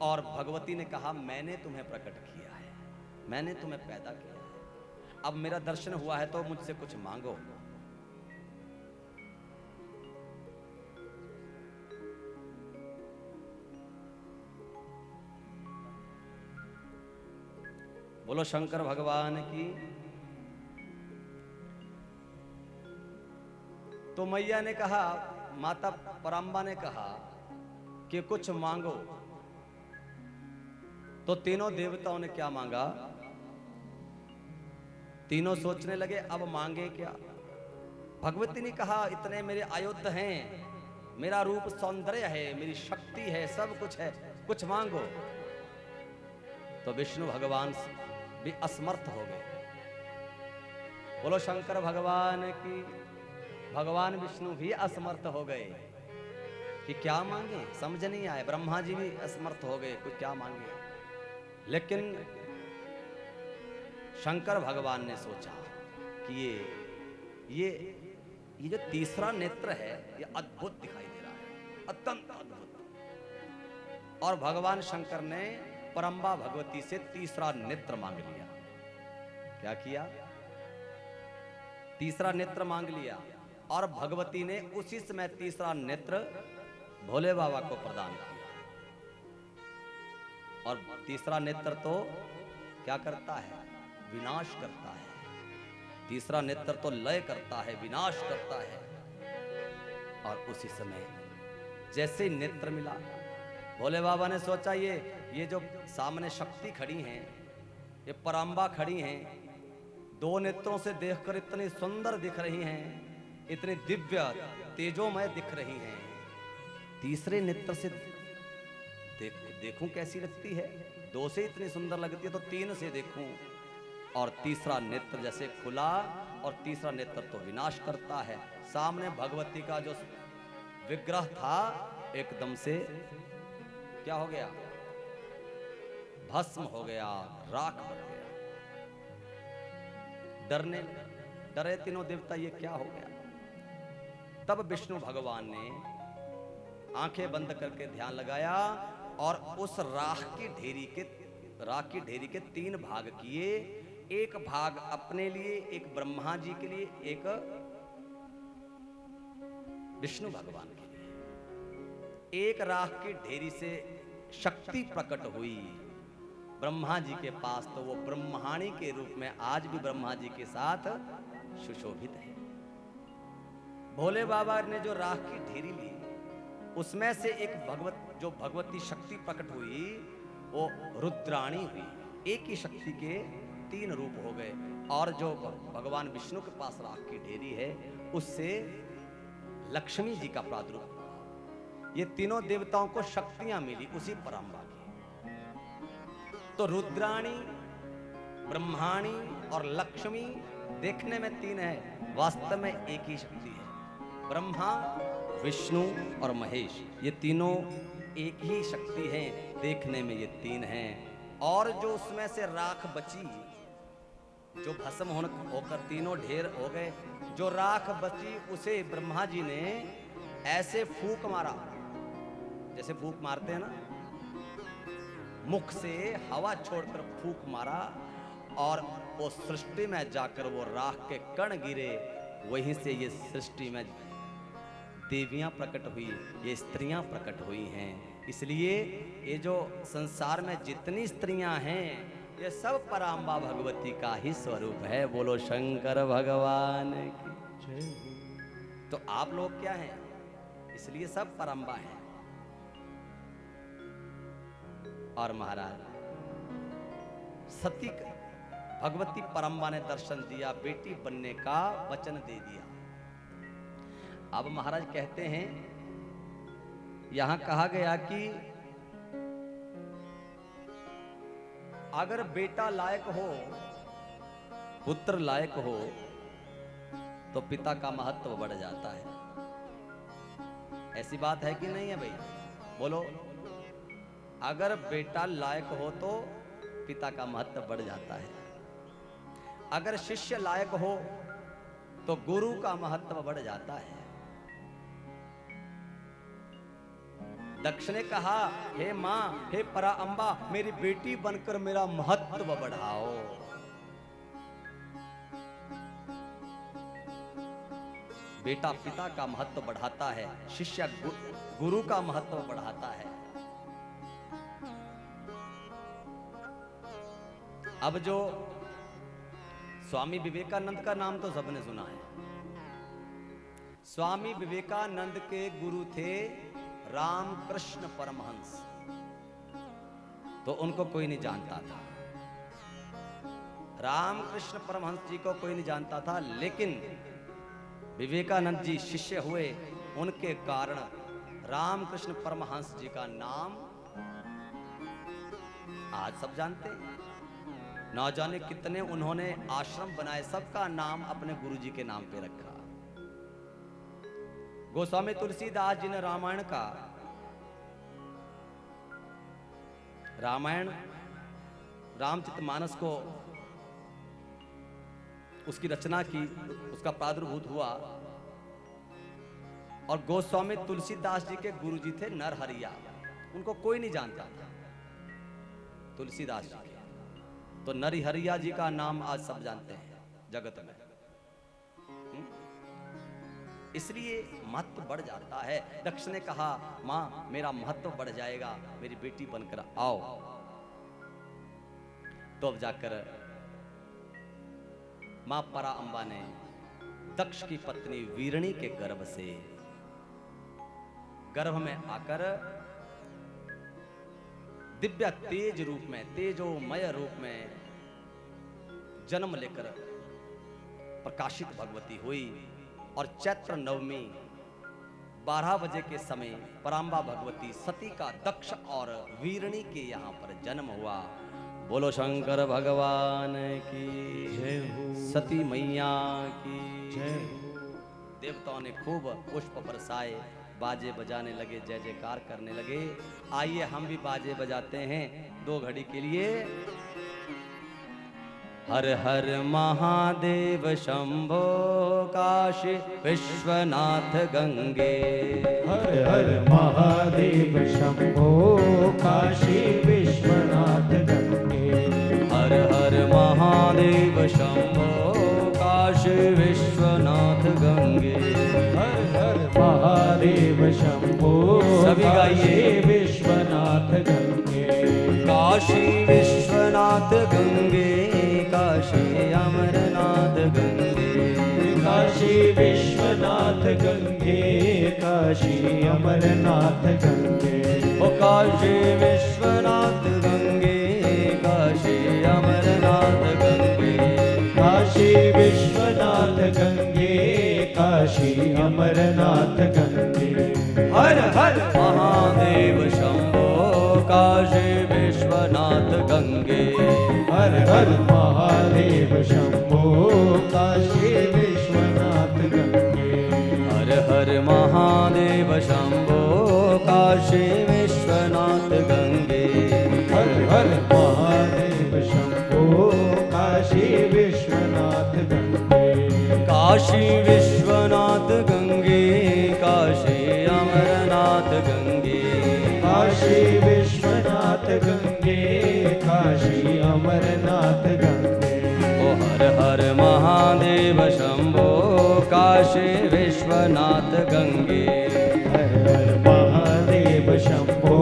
और भगवती ने कहा मैंने तुम्हें प्रकट किया है, मैंने तुम्हें पैदा किया है, अब मेरा दर्शन हुआ है तो मुझसे कुछ मांगो। बोलो शंकर भगवान की। तो मैया ने कहा, माता पराम्बा ने कहा कि कुछ मांगो। तो तीनों देवताओं ने क्या मांगा? तीनों सोचने लगे अब मांगे क्या। भगवती ने कहा इतने मेरे आयुध हैं, मेरा रूप सौंदर्य है, मेरी शक्ति है, सब कुछ है, कुछ मांगो। तो विष्णु भगवान भी असमर्थ हो गए। बोलो शंकर भगवान की। भगवान विष्णु भी असमर्थ हो गए कि क्या मांगे, समझ नहीं आए। ब्रह्मा जी भी असमर्थ हो गए, कुछ क्या मांगे। लेकिन शंकर भगवान ने सोचा कि ये जो तीसरा नेत्र है ये अद्भुत दिखाई दे रहा है, अत्यंत अद्भुत। और भगवान शंकर ने परम्बा भगवती से तीसरा नेत्र मांग लिया। क्या किया? तीसरा नेत्र मांग लिया और भगवती ने उसी समय तीसरा नेत्र भोले बाबा को प्रदान किया। और तीसरा नेत्र तो क्या करता है? विनाश करता है। तीसरा नेत्र तो लय करता है, विनाश करता है। और उसी समय जैसे ही नेत्र मिला, भोले बाबा ने सोचा ये जो सामने शक्ति खड़ी हैं, ये परम्बा खड़ी हैं, दो नेत्रों से देखकर इतनी सुंदर दिख रही हैं, इतनी दिव्य तेजोमय दिख रही हैं, तीसरे नेत्र से देखूं कैसी लगती है? दो से इतनी सुंदर लगती है तो तीन से देखूं। और तीसरा नेत्र जैसे खुला और तीसरा नेत्र तो विनाश करता है। सामने भगवती का जो विग्रह था एकदम से क्या हो गया? भस्म हो गया, राख बन गया। डरे तीनों देवता, ये क्या हो गया? तब विष्णु भगवान ने आंखें बंद करके ध्यान लगाया और उस राख की ढेरी के तीन भाग किए। एक भाग अपने लिए, एक ब्रह्मा जी के लिए, एक विष्णु भगवान के लिए। एक राख की ढेरी से शक्ति प्रकट हुई ब्रह्मा जी के पास, तो वो ब्रह्माणी के रूप में आज भी ब्रह्मा जी के साथ सुशोभित है। भोले बाबा ने जो राख की ढेरी ली, उसमें से एक जो भगवती शक्ति प्रकट हुई वो रुद्राणी हुई। एक ही शक्ति के तीन रूप हो गए। और जो भगवान विष्णु के पास राख की ढेरी है, उससे लक्ष्मी जी का प्रादुर्भाव हुआ। ये तीनों देवताओं को शक्तियां मिली उसी परम्बा की। तो रुद्राणी, ब्रह्माणी और लक्ष्मी देखने में तीन है, वास्तव में एक ही शक्ति है। ब्रह्मा, विष्णु और महेश, ये तीनों एक ही शक्ति है, देखने में ये तीन हैं। और जो उसमें से राख बची, जो भस्म होकर तीनों ढेर हो गए, जो राख बची उसे ब्रह्मा जी ने ऐसे फूंक मारा, जैसे फूंक मारते हैं ना, मुख से हवा छोड़कर फूंक मारा और वो सृष्टि में जाकर वो राख के कण गिरे। वहीं से ये सृष्टि में देवियां प्रकट हुई, ये स्त्रियां प्रकट हुई हैं। इसलिए ये जो संसार में जितनी स्त्रियां हैं, ये सब पराम्बा भगवती का ही स्वरूप है। बोलो शंकर भगवान की। तो आप लोग क्या हैं? इसलिए सब पराम्बा हैं। और महाराज सती भगवती पराम्बा ने दर्शन दिया, बेटी बनने का वचन दे दिया। अब महाराज कहते हैं, यहां कहा गया कि अगर बेटा लायक हो, पुत्र लायक हो, तो पिता का महत्व बढ़ जाता है। ऐसी बात है कि नहीं है भाई? बोलो। अगर बेटा लायक हो तो पिता का महत्व बढ़ जाता है। अगर शिष्य लायक हो तो गुरु का महत्व बढ़ जाता है। दक्ष ने कहा, हे मां, हे पराअंबा, मेरी बेटी बनकर मेरा महत्व बढ़ाओ। बेटा पिता का महत्व बढ़ाता है, शिष्य गुरु का महत्व बढ़ाता है। अब जो स्वामी विवेकानंद का नाम तो सबने सुना है। स्वामी विवेकानंद के गुरु थे रामकृष्ण परमहंस। तो उनको कोई नहीं जानता था। रामकृष्ण परमहंस जी को कोई नहीं जानता था, लेकिन विवेकानंद जी शिष्य हुए, उनके कारण रामकृष्ण परमहंस जी का नाम आज सब जानते हैं। ना जाने कितने उन्होंने आश्रम बनाए, सबका नाम अपने गुरु जी के नाम पे रखा। गोस्वामी तुलसीदास जी ने रामायण रामचरितमानस को उसकी रचना की, उसका प्रादुर्भूत हुआ। और गोस्वामी तुलसीदास जी के गुरुजी थे नरहरिया, उनको कोई नहीं जानता था तुलसीदास जी के। तो नरहरिया जी का नाम आज सब जानते हैं जगत में। इसलिए महत्व बढ़ जाता है। दक्ष ने कहा, माँ मेरा महत्व बढ़ जाएगा, मेरी बेटी बनकर आओ। तो अब जाकर मां परा अंबा ने दक्ष की पत्नी वीरणी के गर्भ से, गर्भ में आकर दिव्य तेज रूप में, तेजोमय रूप में जन्म लेकर प्रकाशित भगवती हुई। और चैत्र नवमी 12 बजे के समय परांबा भगवती सती का दक्ष और वीरणी के यहाँ पर जन्म हुआ। बोलो शंकर भगवान की जय हो। सती मैया की जय हो। देवताओं ने खूब पुष्प बरसाए, बाजे बजाने लगे, जय जयकार करने लगे। आइए हम भी बाजे बजाते हैं 2 घड़ी के लिए। हर हर महादेव शंभो काशी विश्वनाथ गंगे। हर हर महादेव शंभो काशी विश्वनाथ गंगे। हर हर महादेव शंभो काशी विश्वनाथ गंगे। हर हर महादेव शंभो सभी गाइए। विश्वनाथ गंगे। काशी विश्वनाथ गंगे, काशी अमरनाथ गंगे। काशी विश्वनाथ गंगे, काशी अमरनाथ गंगे। ओ काशी विश्वनाथ गंगे, काशी अमरनाथ गंगे। काशी विश्वनाथ गंगे, काशी अमरनाथ गंगे। हर हर महादेव शंभो काशी विश्वनाथ गंगे। हर हर महादेव शंभो काशी विश्वनाथ गंगे। हर हर महादेव शंभो काशी विश्वनाथ गंगे। हर हर महादेव शंभो काशी विश्वनाथ गंगे। काशी विश्वनाथ गंगे, काशी अमरनाथ गंगे। काशी विश्वनाथ गंगे, काशी अमरनाथ गंगे। ओ हर हर महादेव शंभो काशी विश्वनाथ गंगे। हर हर महादेव शंभो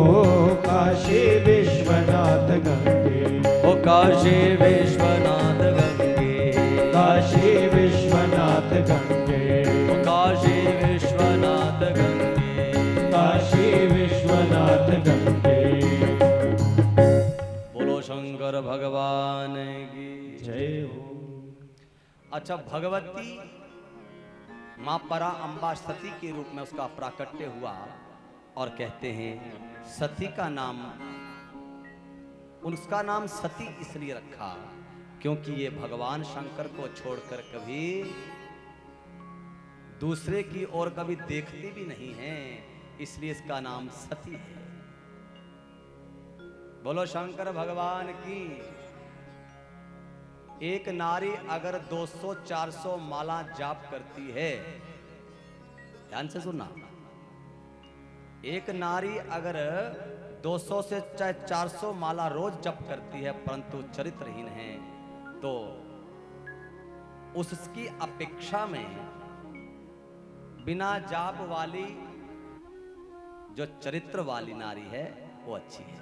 काशी विश्वनाथ गंगे। ओ काशी विश्वनाथ गंगे। काशी विश्वनाथ गंगे। ओ काशी विश्वनाथ गंगे। काशी विश्वनाथ गंगे। बोलो शंकर भगवान की जय हो। अच्छा, भगवती मां परा अंबा सती के रूप में उसका प्राकट्य हुआ। और कहते हैं सती का नाम, उसका नाम सती इसलिए रखा क्योंकि ये भगवान शंकर को छोड़कर कभी दूसरे की ओर कभी देखती भी नहीं है, इसलिए इसका नाम सती है। बोलो शंकर भगवान की। एक नारी अगर 200-400 माला जाप करती है, ध्यान से सुनना, एक नारी अगर 200 से चाहे 400 माला रोज जप करती है परंतु चरित्रहीन है, तो उसकी अपेक्षा में बिना जाप वाली जो चरित्र वाली नारी है वो अच्छी है।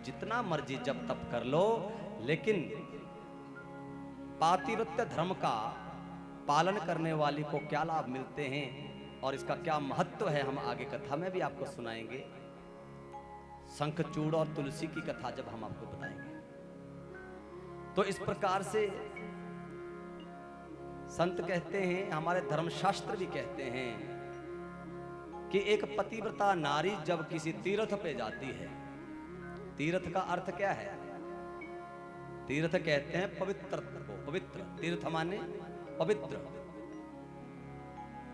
जितना मर्जी जब तप कर लो, लेकिन पातिव्रत्य धर्म का पालन करने वाली को क्या लाभ मिलते हैं और इसका क्या महत्व है, हम आगे कथा में भी आपको सुनाएंगे। शंखचूड़ और तुलसी की कथा जब हम आपको बताएंगे, तो इस प्रकार से संत कहते हैं, हमारे धर्मशास्त्र भी कहते हैं कि एक पतिव्रता नारी जब किसी तीर्थ पे जाती है, तीर्थ का अर्थ क्या है? तीर्थ कहते हैं पवित्र को, पवित्र तीर्थ माने पवित्र।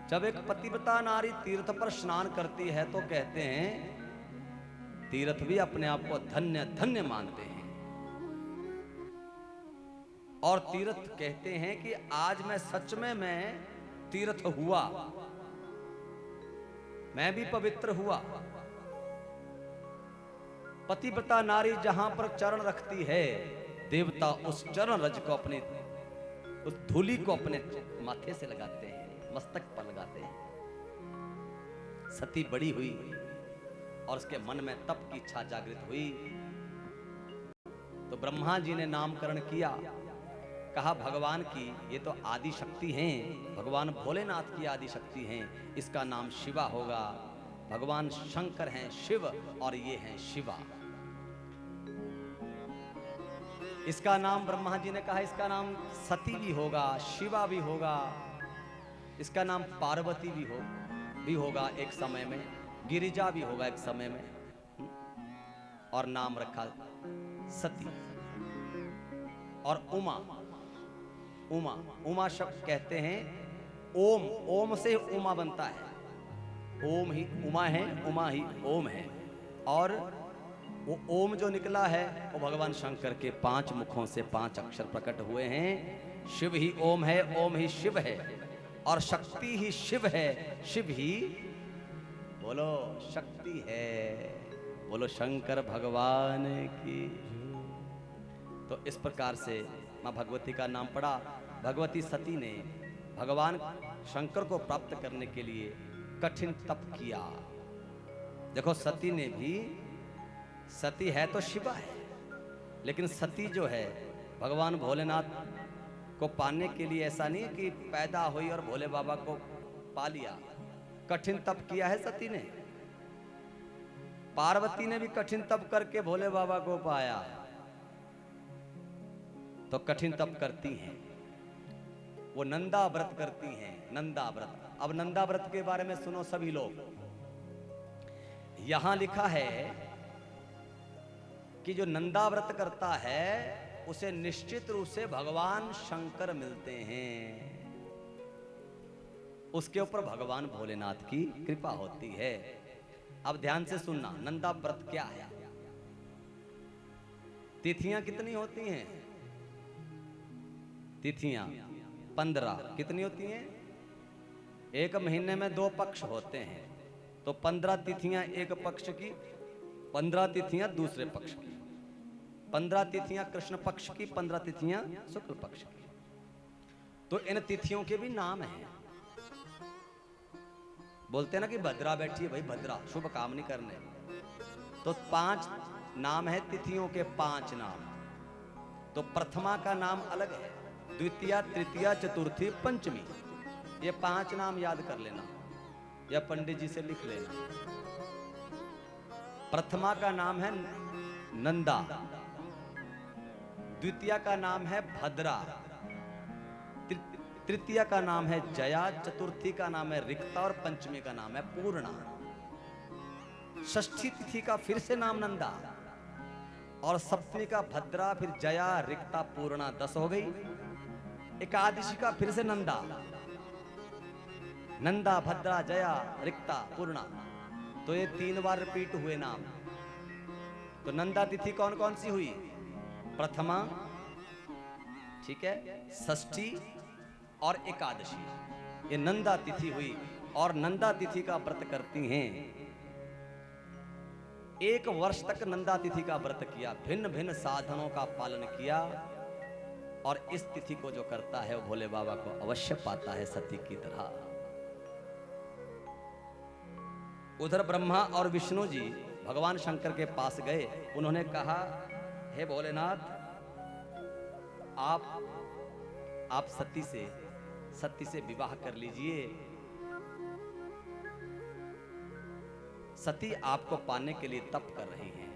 जब एक पतिव्रता नारी तीर्थ पर स्नान करती है तो कहते हैं तीर्थ भी अपने आप को धन्य धन्य मानते हैं। और तीर्थ कहते हैं कि आज मैं सच में मैं तीर्थ हुआ, मैं भी पवित्र हुआ। पतिव्रता नारी जहां पर चरण रखती है, देवता उस चरण रज को अपने, उस धूलि को अपने माथे से लगाते हैं, मस्तक पर लगाते हैं। सती बड़ी हुई और उसके मन में तप की इच्छा जागृत हुई, तो ब्रह्मा जी ने नामकरण किया। कहा भगवान की ये तो आदि शक्ति हैं, भगवान भोलेनाथ की आदि शक्ति हैं, इसका नाम शिवा होगा। भगवान शंकर हैं शिव और ये हैं शिवा। इसका नाम ब्रह्मा जी ने कहा इसका नाम सती भी होगा, शिवा भी होगा, इसका नाम पार्वती भी होगा एक समय में, गिरिजा भी होगा एक समय में, और नाम रखा सती। और उमा, उमा, उमा शब्द कहते हैं ओम, ओम से उमा बनता है, ओम ही उमा है, उमा ही ओम है। और वो ओम जो निकला है वो भगवान शंकर के 5 मुखों से 5 अक्षर प्रकट हुए हैं। शिव ही ओम है, ओम ही शिव है, और शक्ति ही शिव है, शिव ही बोलो शक्ति है। बोलो शंकर भगवान की। तो इस प्रकार से मां भगवती का नाम पड़ा। भगवती सती ने भगवान शंकर को प्राप्त करने के लिए कठिन तप किया। देखो सती ने भी, सती है तो शिवा है, लेकिन सती जो है भगवान भोलेनाथ को पाने के लिए ऐसा नहीं कि पैदा हुई और भोले बाबा को पा लिया। कठिन तप किया है सती ने। पार्वती ने भी कठिन तप करके भोले बाबा को पाया। तो कठिन तप करती हैं, वो नंदा व्रत करती हैं, नंदा व्रत। अब नंदा व्रत के बारे में सुनो सभी लोग। यहां लिखा है कि जो नंदा व्रत करता है उसे निश्चित रूप से भगवान शंकर मिलते हैं, उसके ऊपर भगवान भोलेनाथ की कृपा होती है। अब ध्यान से सुनना, नंदा व्रत क्या है? तिथियां कितनी होती हैं? तिथियां 15। कितनी होती हैं? एक महीने में 2 पक्ष होते हैं, तो 15 तिथियां एक पक्ष की, 15 तिथियां दूसरे पक्ष की, 15 तिथियां कृष्ण पक्ष की, 15 तिथियां शुक्ल पक्ष की। तो इन तिथियों के भी नाम हैं। बोलते हैं ना कि भद्रा बैठी है, भाई भद्रा शुभ काम नहीं करने। तो 5 नाम है तिथियों के, 5 नाम। तो प्रथमा का नाम अलग है, द्वितीया, तृतीया, चतुर्थी, पंचमी, ये 5 नाम याद कर लेना या पंडित जी से लिख लेना। प्रथमा का नाम है नंदा, द्वितीया का नाम है भद्रा, तृतीया का नाम है जया, चतुर्थी का नाम है रिक्ता और पंचमी का नाम है पूर्णा। षष्ठी तिथि का फिर से नाम नंदा और सप्तमी का भद्रा, फिर जया, रिक्ता, पूर्णा, 10 हो गई। एकादशी का फिर से नंदा, नंदा, भद्रा, जया, रिक्ता, पूर्णा। तो ये 3 बार रिपीट हुए नाम। तो नंदा तिथि कौन कौन सी हुई? प्रथमा, ठीक है, षष्ठी और एकादशी, ये नंदा तिथि हुई। और नंदा तिथि का व्रत करती हैं। 1 वर्ष तक नंदा तिथि का व्रत किया, भिन्न भिन्न साधनों का पालन किया, और इस तिथि को जो करता है वो भोले बाबा को अवश्य पाता है सती की तरह। उधर ब्रह्मा और विष्णु जी भगवान शंकर के पास गए। उन्होंने कहा, हे भोलेनाथ, आप सती से विवाह कर लीजिए। सती आपको पाने के लिए तप कर रही हैं।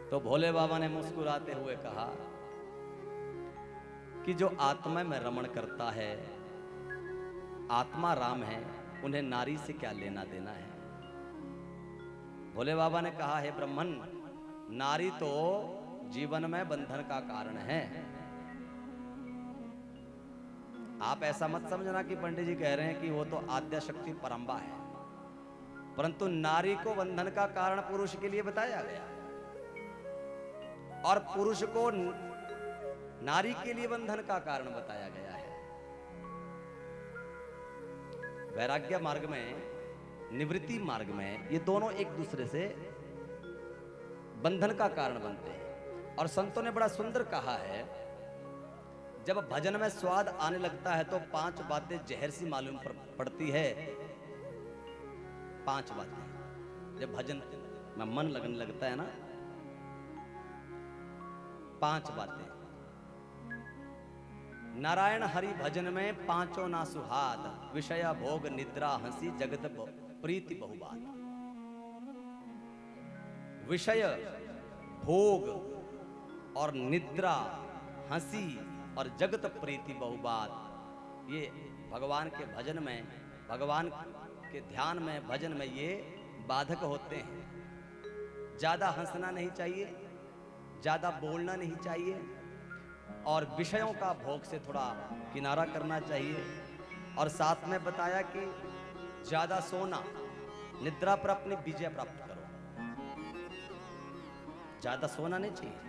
तो भोले बाबा ने मुस्कुराते हुए कहा कि जो आत्मा में रमण करता है, आत्मा राम है, उन्हें नारी से क्या लेना देना है। भोले बाबा ने कहा, हे ब्राह्मण, नारी तो जीवन में बंधन का कारण है। आप ऐसा मत समझना कि पंडित जी कह रहे हैं कि वो तो आद्या शक्ति परंबा है, परंतु नारी को बंधन का कारण पुरुष के लिए बताया गया, और पुरुष को नारी के लिए बंधन का कारण बताया गया है। वैराग्य मार्ग में, निवृत्ति मार्ग में ये दोनों एक दूसरे से बंधन का कारण बनते हैं। और संतों ने बड़ा सुंदर कहा है, जब भजन में स्वाद आने लगता है तो 5 बातें जहर सी मालूम पड़ती है। 5 बातें जब भजन में मन लगने लगता है ना, 5 बातें। नारायण हरि भजन में 5 ना सुहाद, विषय भोग निद्रा हंसी जगत प्रीति बहुबात। विषय, भोग और निद्रा, हंसी और जगत प्रीति बहुबात, ये भगवान के भजन में, भगवान के ध्यान में, भजन में ये बाधक होते हैं। ज्यादा हंसना नहीं चाहिए, ज्यादा बोलना नहीं चाहिए, और विषयों का भोग से थोड़ा किनारा करना चाहिए। और साथ में बताया कि ज्यादा सोना, निद्रा पर अपनी विजय प्राप्त करो। ज्यादा सोना नहीं चाहिए।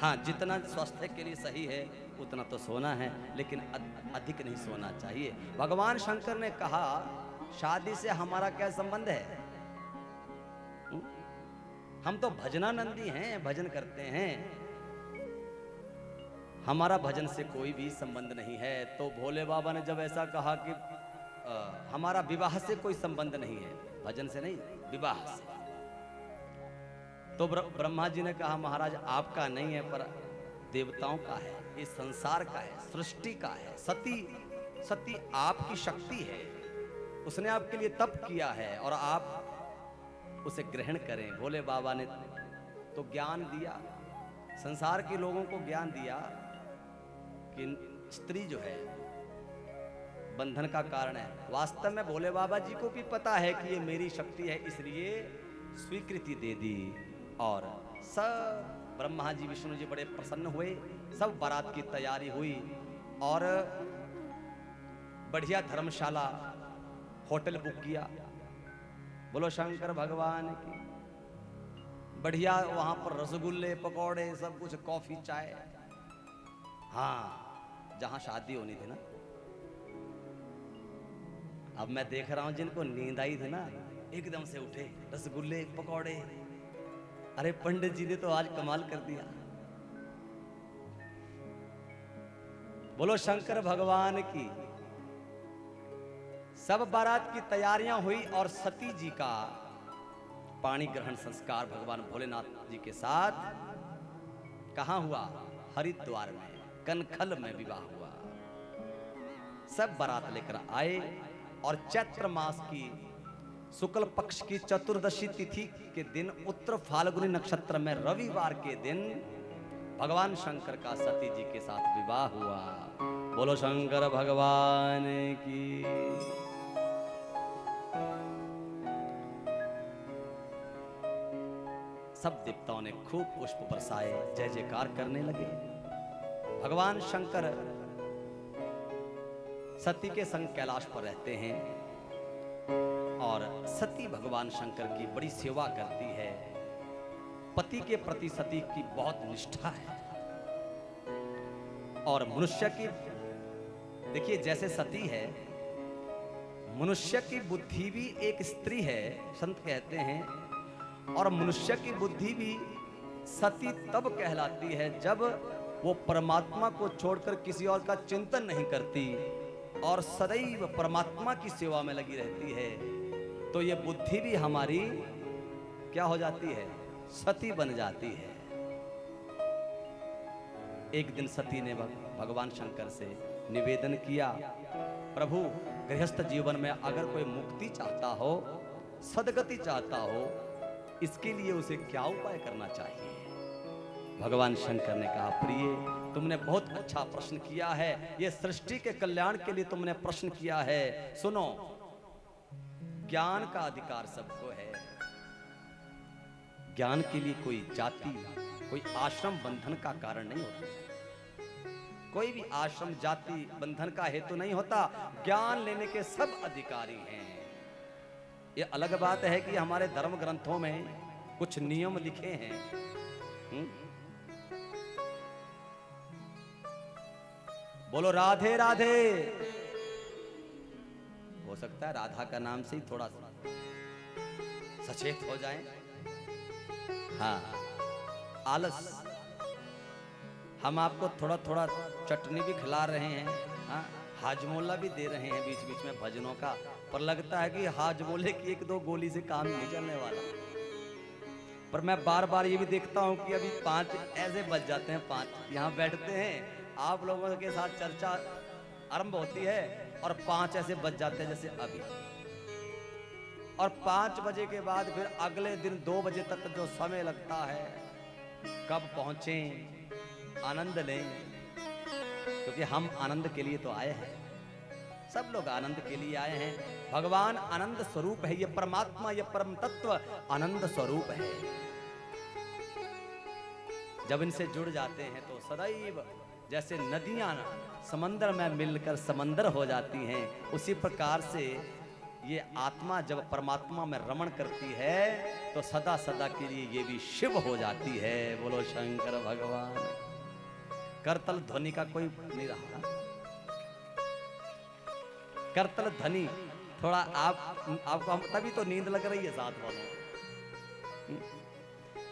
हाँ, जितना स्वास्थ्य के लिए सही है उतना तो सोना है, लेकिन अधिक नहीं सोना चाहिए। भगवान शंकर ने कहा, शादी से हमारा क्या संबंध है? हम तो भजनानंदी हैं, भजन करते हैं, हमारा भजन से कोई भी संबंध नहीं है। तो भोले बाबा ने जब ऐसा कहा कि हमारा विवाह से कोई संबंध नहीं है, भजन से नहीं, विवाह से, तो ब्रह्मा जी ने कहा, महाराज आपका नहीं है पर देवताओं का है, इस संसार का है, सृष्टि का है। सती आपकी शक्ति है, उसने आपके लिए तप किया है और आप उसे ग्रहण करें। भोले बाबा ने तो ज्ञान दिया, संसार के लोगों को ज्ञान दिया कि स्त्री जो है बंधन का कारण है। वास्तव में भोले बाबा जी को भी पता है कि ये मेरी शक्ति है, इसलिए स्वीकृति दे दी। और सब ब्रह्मा जी, विष्णु जी बड़े प्रसन्न हुए। सब बारात की तैयारी हुई और बढ़िया धर्मशाला, होटल बुक किया। बोलो शंकर भगवान की। बढ़िया वहां पर रसगुल्ले, पकौड़े, सब कुछ, कॉफी, चाय। हाँ, जहां शादी होनी थी ना। अब मैं देख रहा हूं जिनको नींद आई थी ना, एकदम से उठे, रसगुल्ले, पकौड़े। अरे पंडित जी ने तो आज कमाल कर दिया। बोलो शंकर भगवान की। सब बारात की तैयारियां हुई और सती जी का पाणी ग्रहण संस्कार भगवान भोलेनाथ जी के साथ कहां हुआ? हरिद्वार में, कनखल में विवाह हुआ। सब बारात लेकर आए और चैत्र मास की शुक्ल पक्ष की चतुर्दशी तिथि के दिन, उत्तर फाल्गुनी नक्षत्र में रविवार के दिन भगवान शंकर का सती जी के साथ विवाह हुआ। बोलो शंकर भगवान की। सब देवताओं ने खूब पुष्प बरसाए, जय जयकार करने लगे। भगवान शंकर सती के संग कैलाश पर रहते हैं और सती भगवान शंकर की बड़ी सेवा करती है। पति के प्रति सती की बहुत निष्ठा है। और मनुष्य की, देखिए जैसे सती है, मनुष्य की बुद्धि भी एक स्त्री है, संत कहते हैं। और मनुष्य की बुद्धि भी सती तब कहलाती है जब वो परमात्मा को छोड़कर किसी और का चिंतन नहीं करती और सदैव परमात्मा की सेवा में लगी रहती है। तो ये बुद्धि भी हमारी क्या हो जाती है? सती बन जाती है। एक दिन सती ने भगवान शंकर से निवेदन किया, प्रभु गृहस्थ जीवन में अगर कोई मुक्ति चाहता हो, सदगति चाहता हो, इसके लिए उसे क्या उपाय करना चाहिए? भगवान शंकर ने कहा, प्रिय तुमने बहुत अच्छा प्रश्न किया है, यह सृष्टि के कल्याण के लिए तुमने प्रश्न किया है। सुनो, ज्ञान का अधिकार सबको है। ज्ञान के लिए कोई जाति, कोई आश्रम बंधन का कारण नहीं होता। कोई भी आश्रम जाति बंधन का हेतु नहीं होता। ज्ञान लेने के सब अधिकारी हैं। ये अलग बात है कि हमारे धर्म ग्रंथों में कुछ नियम लिखे हैं, बोलो राधे राधे। हो सकता है राधा का नाम से ही थोड़ा सचेत हो जाएं। हाँ, आलस। हम आपको थोड़ा थोड़ा चटनी भी खिला रहे हैं, हाँ, हाजमोला भी दे रहे हैं बीच बीच में भजनों का, पर लगता है कि हाजमोले की 1-2 गोली से काम नहीं चलने वाला। पर मैं बार बार ये भी देखता हूँ कि अभी 5 ऐसे बज जाते हैं, 5 यहाँ बैठते हैं, आप लोगों के साथ चर्चा आरंभ होती है और 5 ऐसे बज जाते हैं जैसे अभी। और 5 बजे के बाद फिर अगले दिन 2 बजे तक जो समय लगता है, कब पहुंचें, आनंद लें, क्योंकि हम आनंद के लिए तो आए हैं, सब लोग आनंद के लिए आए हैं। भगवान आनंद स्वरूप है, ये परमात्मा, ये परम तत्व आनंद स्वरूप है। जब इनसे जुड़ जाते हैं तो सदैव जैसे नदियां समंदर में मिलकर समंदर हो जाती हैं, उसी प्रकार से ये आत्मा जब परमात्मा में रमण करती है तो सदा सदा के लिए ये भी शिव हो जाती है। बोलो शंकर भगवान। करतल ध्वनि का कोई नहीं रहा। करतल ध्वनि थोड़ा आपको हम तभी तो नींद लग रही है साथ वालों।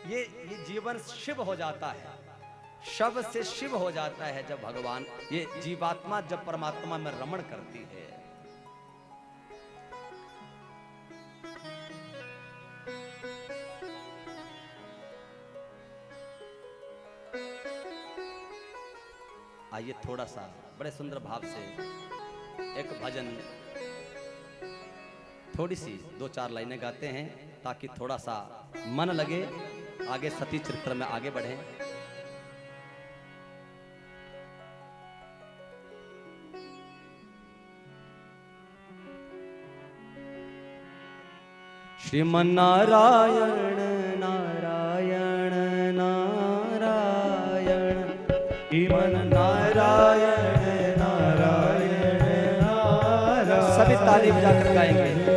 ये जीवन शिव हो जाता है, शव से शिव हो जाता है जब भगवान, ये जीवात्मा जब परमात्मा में रमण करती है। आइए थोड़ा सा बड़े सुंदर भाव से एक भजन, थोड़ी सी 2-4 लाइनें गाते हैं ताकि थोड़ा सा मन लगे, आगे सती चरित्र में आगे बढ़ें। श्रीमन्नारायण नारायण नारायण, श्रीमन नारायण नारायण नारायण। सभी ताली बजाकर गाएंगे।